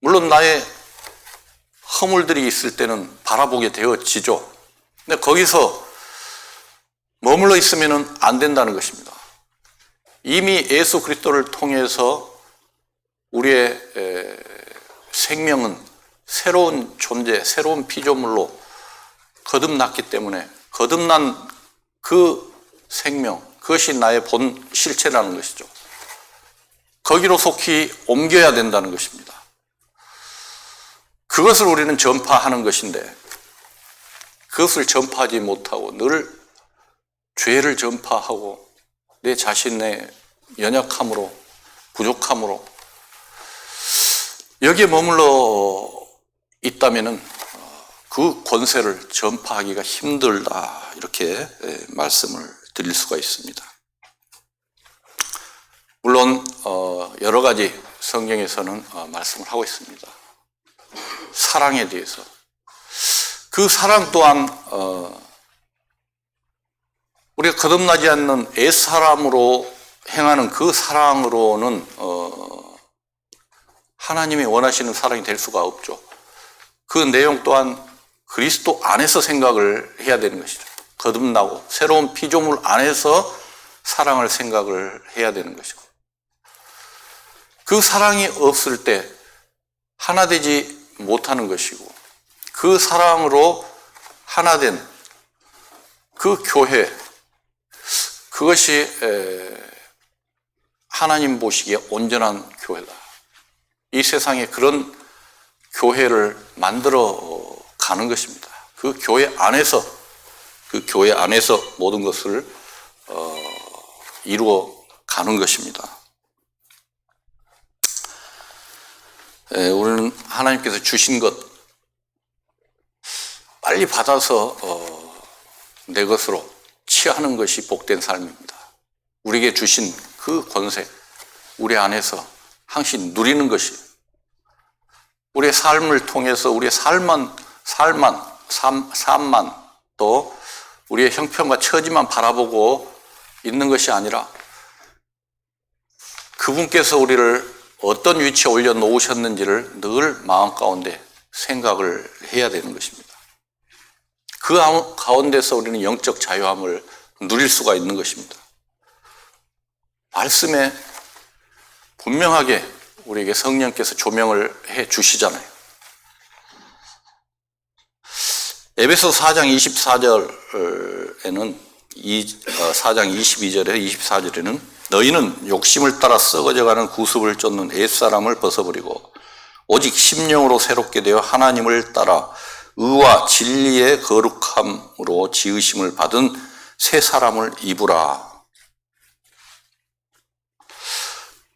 물론 나의 허물들이 있을 때는 바라보게 되어지죠. 근데 거기서 머물러 있으면 안 된다는 것입니다. 이미 예수 그리스도를 통해서 우리의 생명은 새로운 존재, 새로운 피조물로 거듭났기 때문에 거듭난 그 생명, 그것이 나의 본 실체라는 것이죠. 거기로 속히 옮겨야 된다는 것입니다. 그것을 우리는 전파하는 것인데 그것을 전파하지 못하고 늘 죄를 전파하고 내 자신의 연약함으로 부족함으로 여기에 머물러 있다면은 그 권세를 전파하기가 힘들다 이렇게 말씀을 드릴 수가 있습니다. 물론 여러 가지 성경에서는 말씀을 하고 있습니다. 사랑에 대해서 그 사랑 또한 우리가 거듭나지 않는 옛사람으로 행하는 그 사랑으로는 하나님이 원하시는 사랑이 될 수가 없죠. 그 내용 또한 그리스도 안에서 생각을 해야 되는 것이죠. 거듭나고 새로운 피조물 안에서 사랑을 생각을 해야 되는 것이고 그 사랑이 없을 때 하나 되지 못하는 것이고 그 사랑으로 하나 된 그 교회 그것이 하나님 보시기에 온전한 교회다. 이 세상에 그런 교회를 만들어 가는 것입니다. 그 교회 안에서 모든 것을 이루어 가는 것입니다. 우리는 하나님께서 주신 것 빨리 받아서 내 것으로 취하는 것이 복된 삶입니다. 우리에게 주신 그 권세, 우리 안에서 항상 누리는 것이, 우리의 삶을 통해서 우리의 삶만 또 우리의 형편과 처지만 바라보고 있는 것이 아니라 그분께서 우리를 어떤 위치에 올려놓으셨는지를 늘 마음 가운데 생각을 해야 되는 것입니다. 그 가운데서 우리는 영적 자유함을 누릴 수가 있는 것입니다. 말씀에 분명하게 우리에게 성령께서 조명을 해 주시잖아요. 에베소서 4장 24절에는 4장 22절에 24절에는 너희는 욕심을 따라 썩어져가는 구습을 쫓는 옛사람을 벗어버리고 오직 심령으로 새롭게 되어 하나님을 따라 의와 진리의 거룩함으로 지으심을 받은 새 사람을 입으라.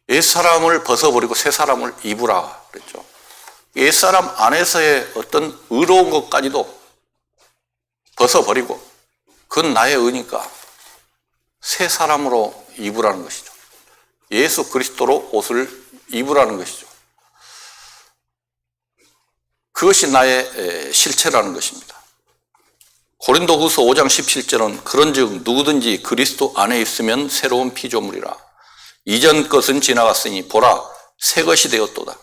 옛사람을 벗어버리고 새 사람을 입으라 그랬죠. 옛사람 안에서의 어떤 의로운 것까지도 벗어버리고 그건 나의 의니까 새 사람으로 입으라는 것이죠. 예수 그리스도로 옷을 입으라는 것이죠. 그것이 나의 실체라는 것입니다. 고린도후서 5장 17절은 그런즉 누구든지 그리스도 안에 있으면 새로운 피조물이라. 이전 것은 지나갔으니 보라 새 것이 되었도다.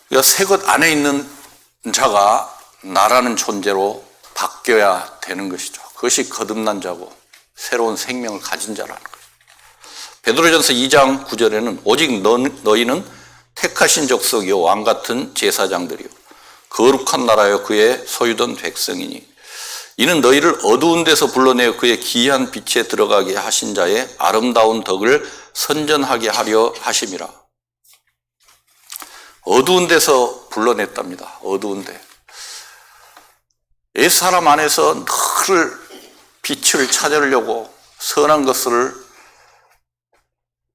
그러니까 새 것 안에 있는 자가 나라는 존재로 바뀌어야 되는 것이죠. 그것이 거듭난 자고 새로운 생명을 가진 자라는 거죠. 베드로전서 2장 9절에는 오직 너희는 택하신 족속이요 왕같은 제사장들이요 거룩한 나라여 그의 소유된 백성이니 이는 너희를 어두운 데서 불러내어 그의 기이한 빛에 들어가게 하신 자의 아름다운 덕을 선전하게 하려 하심이라. 어두운 데서 불러냈답니다. 어두운 데. 옛사람 안에서 늘 빛을 찾으려고 선한 것을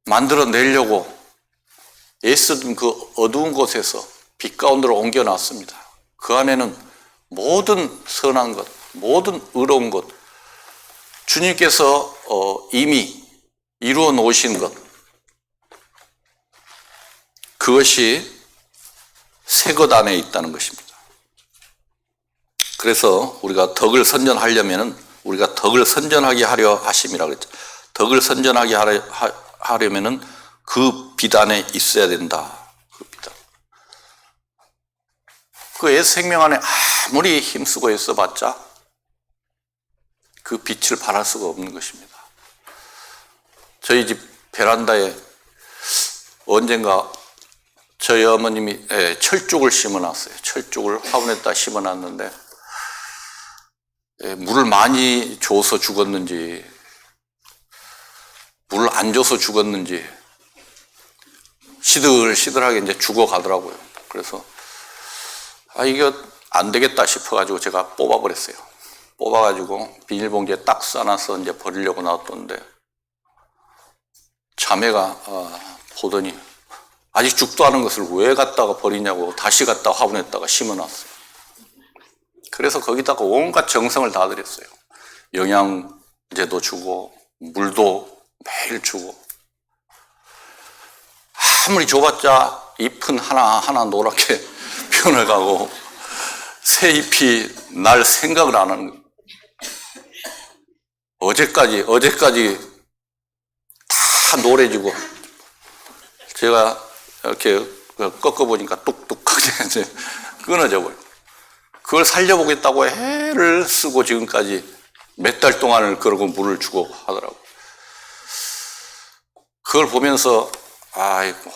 만들어내려고 애쓰던 그 어두운 곳에서 빛 가운데로 옮겨놨습니다. 그 안에는 모든 선한 것, 모든 의로운 것, 주님께서 이미 이루어 놓으신 것, 그것이 새 것 안에 있다는 것입니다. 그래서 우리가 덕을 선전하려면은 우리가 덕을 선전하게 하려 하심이라 그랬죠. 덕을 선전하게 하려면은 그 빛 안에 있어야 된다. 그 빛 안에. 그 옛 생명 안에 아무리 힘쓰고 있어봤자 그 빛을 발할 수가 없는 것입니다. 저희 집 베란다에 언젠가 저희 어머님이 철쭉을 심어놨어요. 철쭉을 화분에다 심어놨는데 물을 많이 줘서 죽었는지 물을 안 줘서 죽었는지 시들시들하게 이제 죽어가더라고요. 그래서 이거 안 되겠다 싶어가지고 제가 뽑아버렸어요. 뽑아가지고 비닐봉지에 딱 싸놔서 이제 버리려고 놔뒀는데 자매가 보더니 아직 죽도 않은 것을 왜 갖다가 버리냐고 다시 갖다가 화분에다가 심어놨어요. 그래서 거기다가 온갖 정성을 다 들였어요. 영양제도 주고 물도 매일 주고 아무리 줘봤자 잎은 하나하나 노랗게 변해가고 새 잎이 날 생각을 안 하는 거예요. 어제까지 다 노래지고 제가 이렇게 꺾어보니까 뚝뚝하게 이제 끊어져 버려요. 그걸 살려보겠다고 애를 쓰고 지금까지 몇 달 동안을 그러고 물을 주고 하더라고요. 그걸 보면서 아이고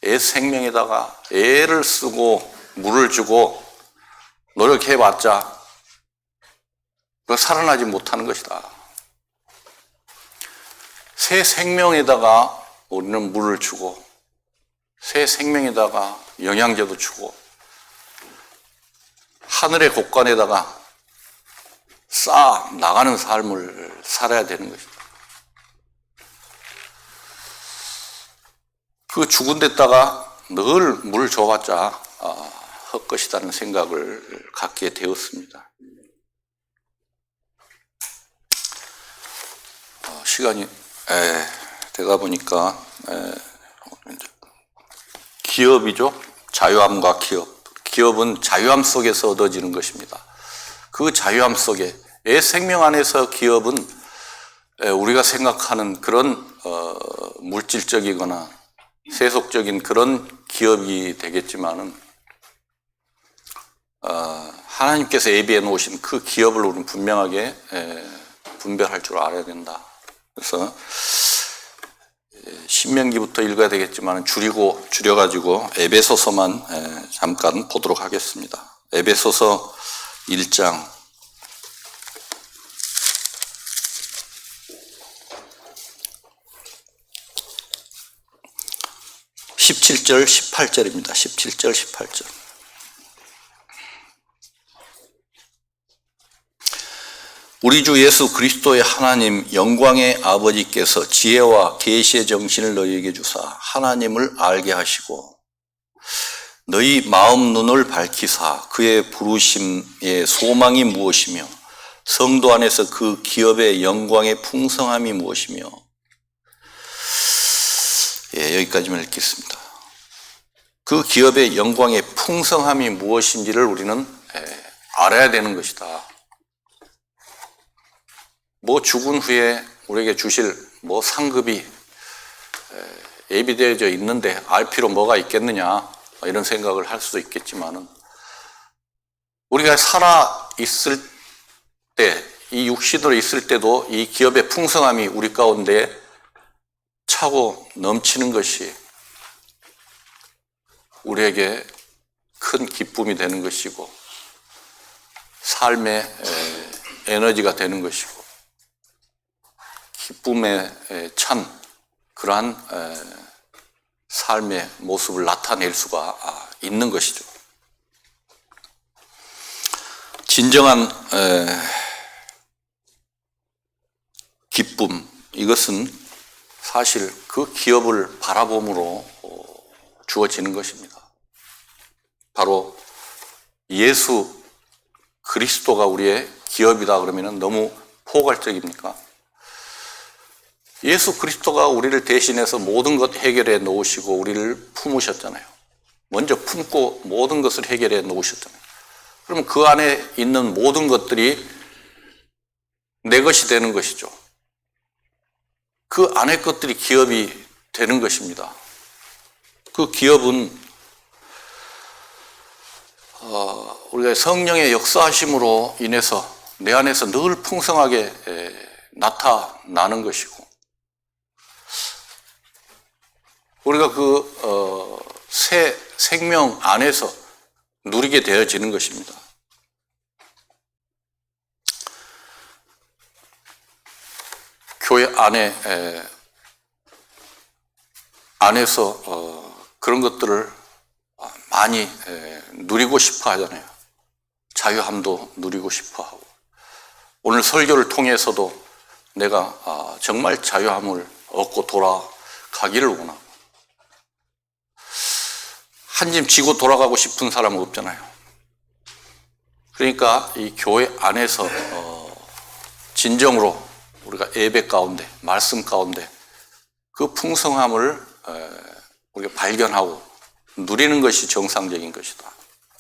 애 생명에다가 애를 쓰고 물을 주고 노력해봤자 살아나지 못하는 것이다. 새 생명에다가 우리는 물을 주고 새 생명에다가 영양제도 주고 하늘의 곳간에다가 쌓아 나가는 삶을 살아야 되는 것입니다. 그 죽은 데다가 늘 물 줘봤자 것이라는 생각을 갖게 되었습니다. 시간이 되다 보니까 기업이죠. 자유함과 기업. 기업은 자유함 속에서 얻어지는 것입니다. 그 자유함 속에 생명 안에서 기업은 우리가 생각하는 그런 물질적이거나 세속적인 그런 기업이 되겠지만은 하나님께서 예비해 놓으신 그 기업을 우리는 분명하게 분별할 줄 알아야 된다. 그래서 신명기부터 읽어야 되겠지만 줄여가지고 에베소서만 잠깐 보도록 하겠습니다. 에베소서 1장 17절 18절입니다. 17절 18절. 우리 주 예수 그리스도의 하나님 영광의 아버지께서 지혜와 계시의 정신을 너희에게 주사 하나님을 알게 하시고 너희 마음 눈을 밝히사 그의 부르심의 소망이 무엇이며 성도 안에서 그 기업의 영광의 풍성함이 무엇이며 여기까지만 읽겠습니다. 그 기업의 영광의 풍성함이 무엇인지를 우리는 알아야 되는 것이다. 죽은 후에 우리에게 주실 상급이 예비되어져 있는데 알 필요 뭐가 있겠느냐 이런 생각을 할 수도 있겠지만은 우리가 살아 있을 때, 이 육신으로 있을 때도 이 기업의 풍성함이 우리 가운데 차고 넘치는 것이 우리에게 큰 기쁨이 되는 것이고 삶의 에너지가 되는 것이고 기쁨에 찬 그러한 삶의 모습을 나타낼 수가 있는 것이죠. 진정한 기쁨, 이것은 사실 그 기업을 바라봄으로 주어지는 것입니다. 바로 예수 그리스도가 우리의 기업이다 그러면 너무 포괄적입니까? 예수 그리스도가 우리를 대신해서 모든 것 해결해 놓으시고 우리를 품으셨잖아요. 먼저 품고 모든 것을 해결해 놓으셨잖아요. 그러면 그 안에 있는 모든 것들이 내 것이 되는 것이죠. 그 안에 것들이 기업이 되는 것입니다. 그 기업은 우리가 성령의 역사하심으로 인해서 내 안에서 늘 풍성하게 나타나는 것이고 우리가 새 생명 안에서 누리게 되어지는 것입니다. 교회 안에서 그런 것들을 많이 누리고 싶어 하잖아요. 자유함도 누리고 싶어 하고 오늘 설교를 통해서도 내가 정말 자유함을 얻고 돌아가기를 원하고 한 짐 지고 돌아가고 싶은 사람은 없잖아요. 그러니까 이 교회 안에서 진정으로 우리가 예배 가운데 말씀 가운데 그 풍성함을 우리가 발견하고 누리는 것이 정상적인 것이다.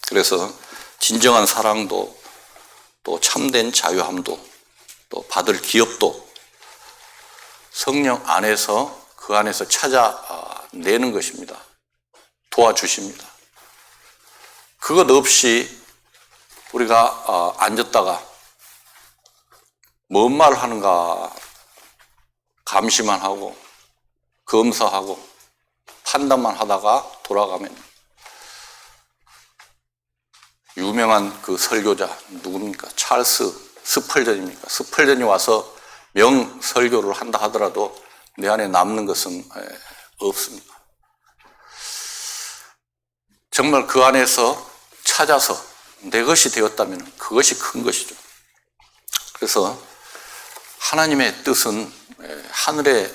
그래서 진정한 사랑도 또 참된 자유함도 또 받을 기업도 성령 안에서 그 안에서 찾아내는 것입니다. 도와주십니다. 그것 없이 우리가 앉았다가 뭔 말 하는가 감시만 하고 검사하고 판단만 하다가 돌아가면 유명한 그 설교자 누굽니까? 찰스 스펄전입니까? 스펄전이 와서 명설교를 한다 하더라도 내 안에 남는 것은 없습니다. 정말 그 안에서 찾아서 내 것이 되었다면 그것이 큰 것이죠. 그래서 하나님의 뜻은 하늘에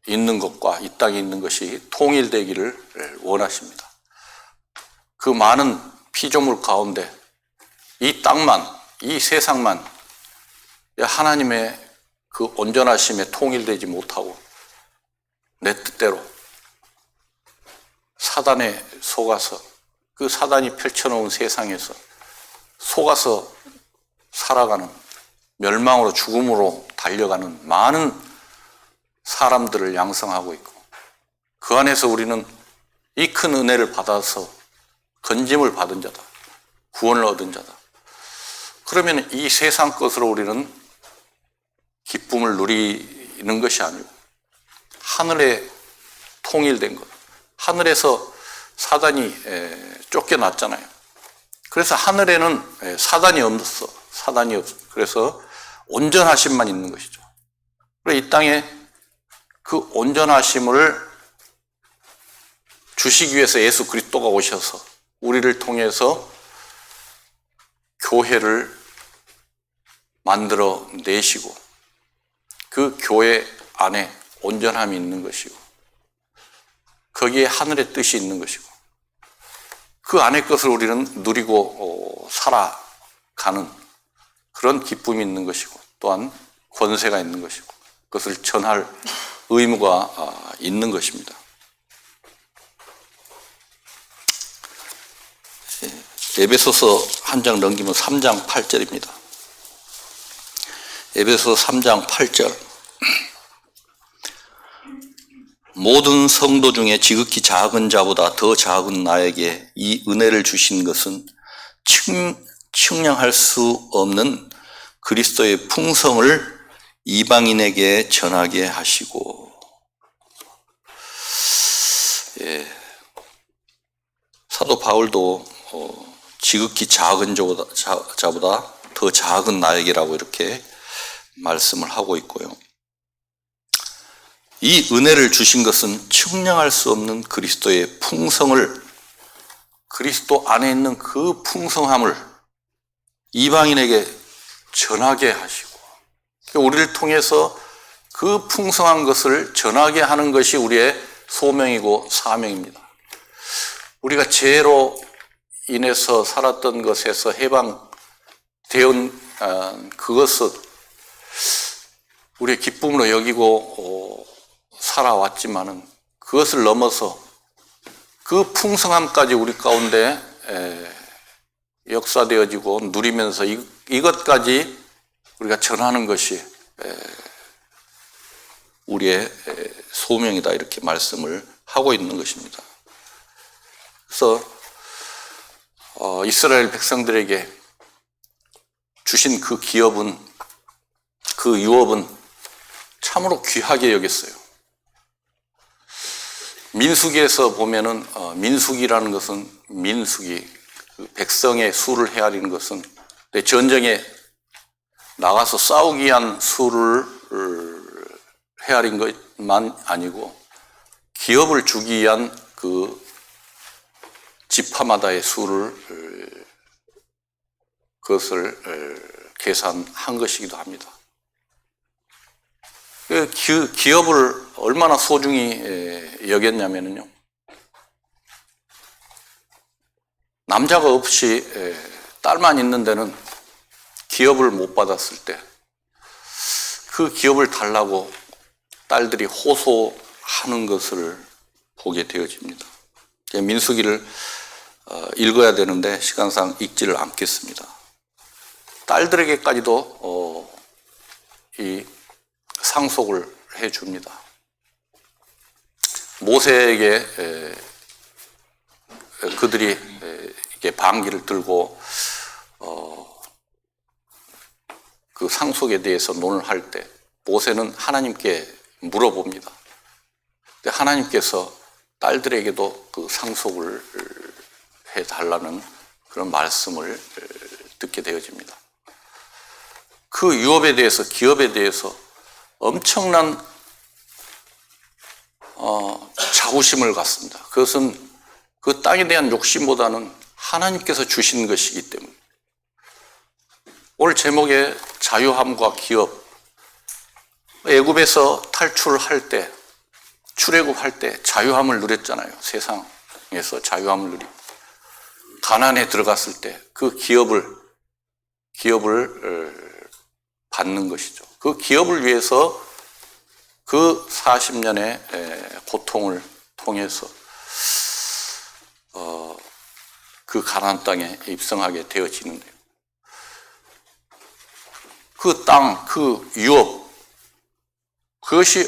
있는 것과 이 땅에 있는 것이 통일되기를 원하십니다. 그 많은 피조물 가운데 이 땅만, 이 세상만 하나님의 그 온전하심에 통일되지 못하고 내 뜻대로 사단에 속아서 그 사단이 펼쳐놓은 세상에서 속아서 살아가는, 멸망으로 죽음으로 달려가는 많은 사람들을 양성하고 있고, 그 안에서 우리는 이 큰 은혜를 받아서 건짐을 받은 자다, 구원을 얻은 자다. 그러면 이 세상 것으로 우리는 기쁨을 누리는 것이 아니고 하늘에 통일된 것, 하늘에서 사단이 쫓겨났잖아요. 그래서 하늘에는 사단이 없어. 사단이 없어. 그래서 온전하심만 있는 것이죠. 그래서 이 땅에 그 온전하심을 주시기 위해서 예수 그리스도가 오셔서 우리를 통해서 교회를 만들어 내시고 그 교회 안에 온전함이 있는 것이고 거기에 하늘의 뜻이 있는 것이고 그 안의 것을 우리는 누리고 살아가는 그런 기쁨이 있는 것이고 또한 권세가 있는 것이고 그것을 전할 의무가 있는 것입니다. 에베소서 한 장 넘기면 3장 8절입니다. 에베소서 3장 8절. 모든 성도 중에 지극히 작은 자보다 더 작은 나에게 이 은혜를 주신 것은 측량할 수 없는 그리스도의 풍성을 이방인에게 전하게 하시고. 사도 바울도 지극히 작은 자보다 더 작은 나에게라고 이렇게 말씀을 하고 있고요. 이 은혜를 주신 것은 측량할 수 없는 그리스도의 풍성을, 그리스도 안에 있는 그 풍성함을 이방인에게 전하게 하시고 우리를 통해서 그 풍성한 것을 전하게 하는 것이 우리의 소명이고 사명입니다. 우리가 죄로 인해서 살았던 것에서 해방되온 그것을 우리의 기쁨으로 여기고 살아왔지만은 그것을 넘어서 그 풍성함까지 우리 가운데 역사되어지고 누리면서 이것까지 우리가 전하는 것이 우리의 소명이다 이렇게 말씀을 하고 있는 것입니다. 그래서 이스라엘 백성들에게 주신 그 기업은, 그 유업은 참으로 귀하게 여겼어요. 민수기에서 보면은 민수기라는 것은 민수기, 그 백성의 수를 헤아리는 것은 전쟁에 나가서 싸우기 위한 수를 헤아린 것만 아니고 기업을 주기 위한 그 지파마다의 수를 그것을 계산한 것이기도 합니다. 그 기업을 얼마나 소중히 여겼냐면요. 남자가 없이 딸만 있는 데는 기업을 못 받았을 때 그 기업을 달라고 딸들이 호소하는 것을 보게 되어집니다. 민수기를 읽어야 되는데 시간상 읽지를 않겠습니다. 딸들에게까지도 이 상속을 해줍니다. 모세에게 그들이 이렇게 방기를 들고 그 상속에 대해서 논을 할 때 모세는 하나님께 물어봅니다. 근데 하나님께서 딸들에게도 그 상속을 해달라는 그런 말씀을 듣게 되어집니다. 그 유업에 대해서, 기업에 대해서 엄청난 자부심을 갖습니다. 그것은 그 땅에 대한 욕심보다는 하나님께서 주신 것이기 때문에. 오늘 제목에 자유함과 기업, 애굽에서 탈출할 때, 출애굽할 때 자유함을 누렸잖아요. 세상에서 자유함을 누리고. 가난에 들어갔을 때 그 기업을 받는 것이죠. 그 기업을 위해서 그 40년의 고통을 통해서 그 가나안 땅에 입성하게 되어지는데요. 그 땅, 그 유업, 그것이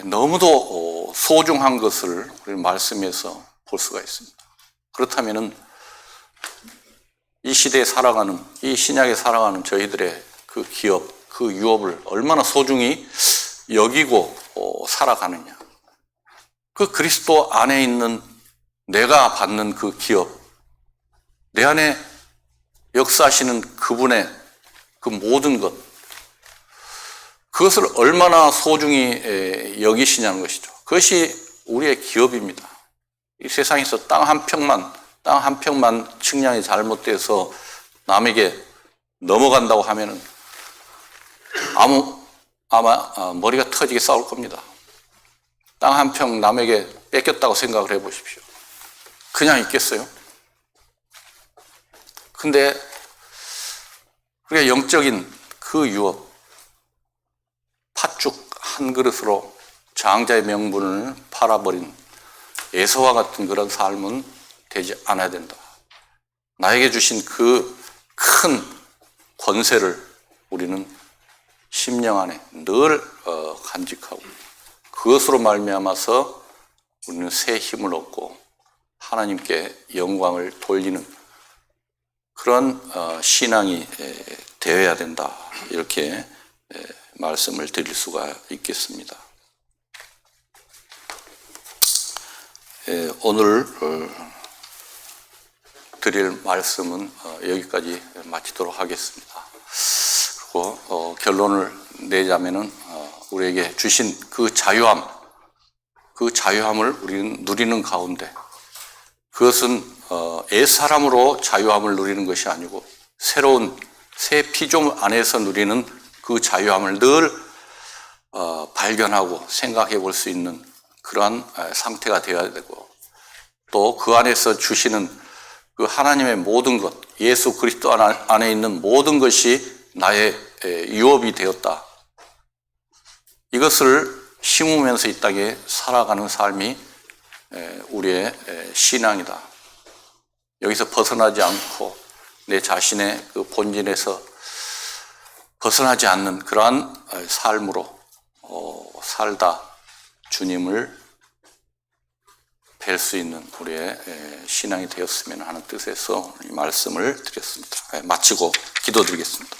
너무도 소중한 것을 우리 말씀에서 볼 수가 있습니다. 그렇다면은 이 시대에 살아가는, 이 신약에 살아가는 저희들의 그 기업, 그 유업을 얼마나 소중히 여기고 살아가느냐. 그 그리스도 안에 있는 내가 받는 그 기업, 내 안에 역사하시는 그분의 그 모든 것, 그것을 얼마나 소중히 여기시냐는 것이죠. 그것이 우리의 기업입니다. 이 세상에서 땅 한 평만 측량이 잘못돼서 남에게 넘어간다고 하면은 아마 머리가 터지게 싸울 겁니다. 땅 한 평 남에게 뺏겼다고 생각을 해보십시오. 그냥 있겠어요? 근데 우리가 영적인 그 유업, 팥죽 한 그릇으로 장자의 명분을 팔아버린 에서와 같은 그런 삶은 되지 않아야 된다. 나에게 주신 그 큰 권세를 우리는 심령 안에 늘 간직하고 그것으로 말미암아서 우리는 새 힘을 얻고 하나님께 영광을 돌리는 그런 신앙이 되어야 된다. 이렇게 말씀을 드릴 수가 있겠습니다. 오늘 드릴 말씀은 여기까지 마치도록 하겠습니다. 그리고 결론을 내자면은 우리에게 주신 그 자유함을 우리는 누리는 가운데 그것은 옛사람으로 자유함을 누리는 것이 아니고 새로운 새 피조물 안에서 누리는 그 자유함을 늘 발견하고 생각해 볼 수 있는 그러한 상태가 되어야 되고 또 그 안에서 주시는 그 하나님의 모든 것, 예수 그리스도 안에 있는 모든 것이 나의 유업이 되었다. 이것을 심으면서 이 땅에 살아가는 삶이 우리의 신앙이다. 여기서 벗어나지 않고 내 자신의 그 본질에서 벗어나지 않는 그러한 삶으로 살다 주님을 뵐 수 있는 우리의 신앙이 되었으면 하는 뜻에서 이 말씀을 드렸습니다. 마치고 기도드리겠습니다.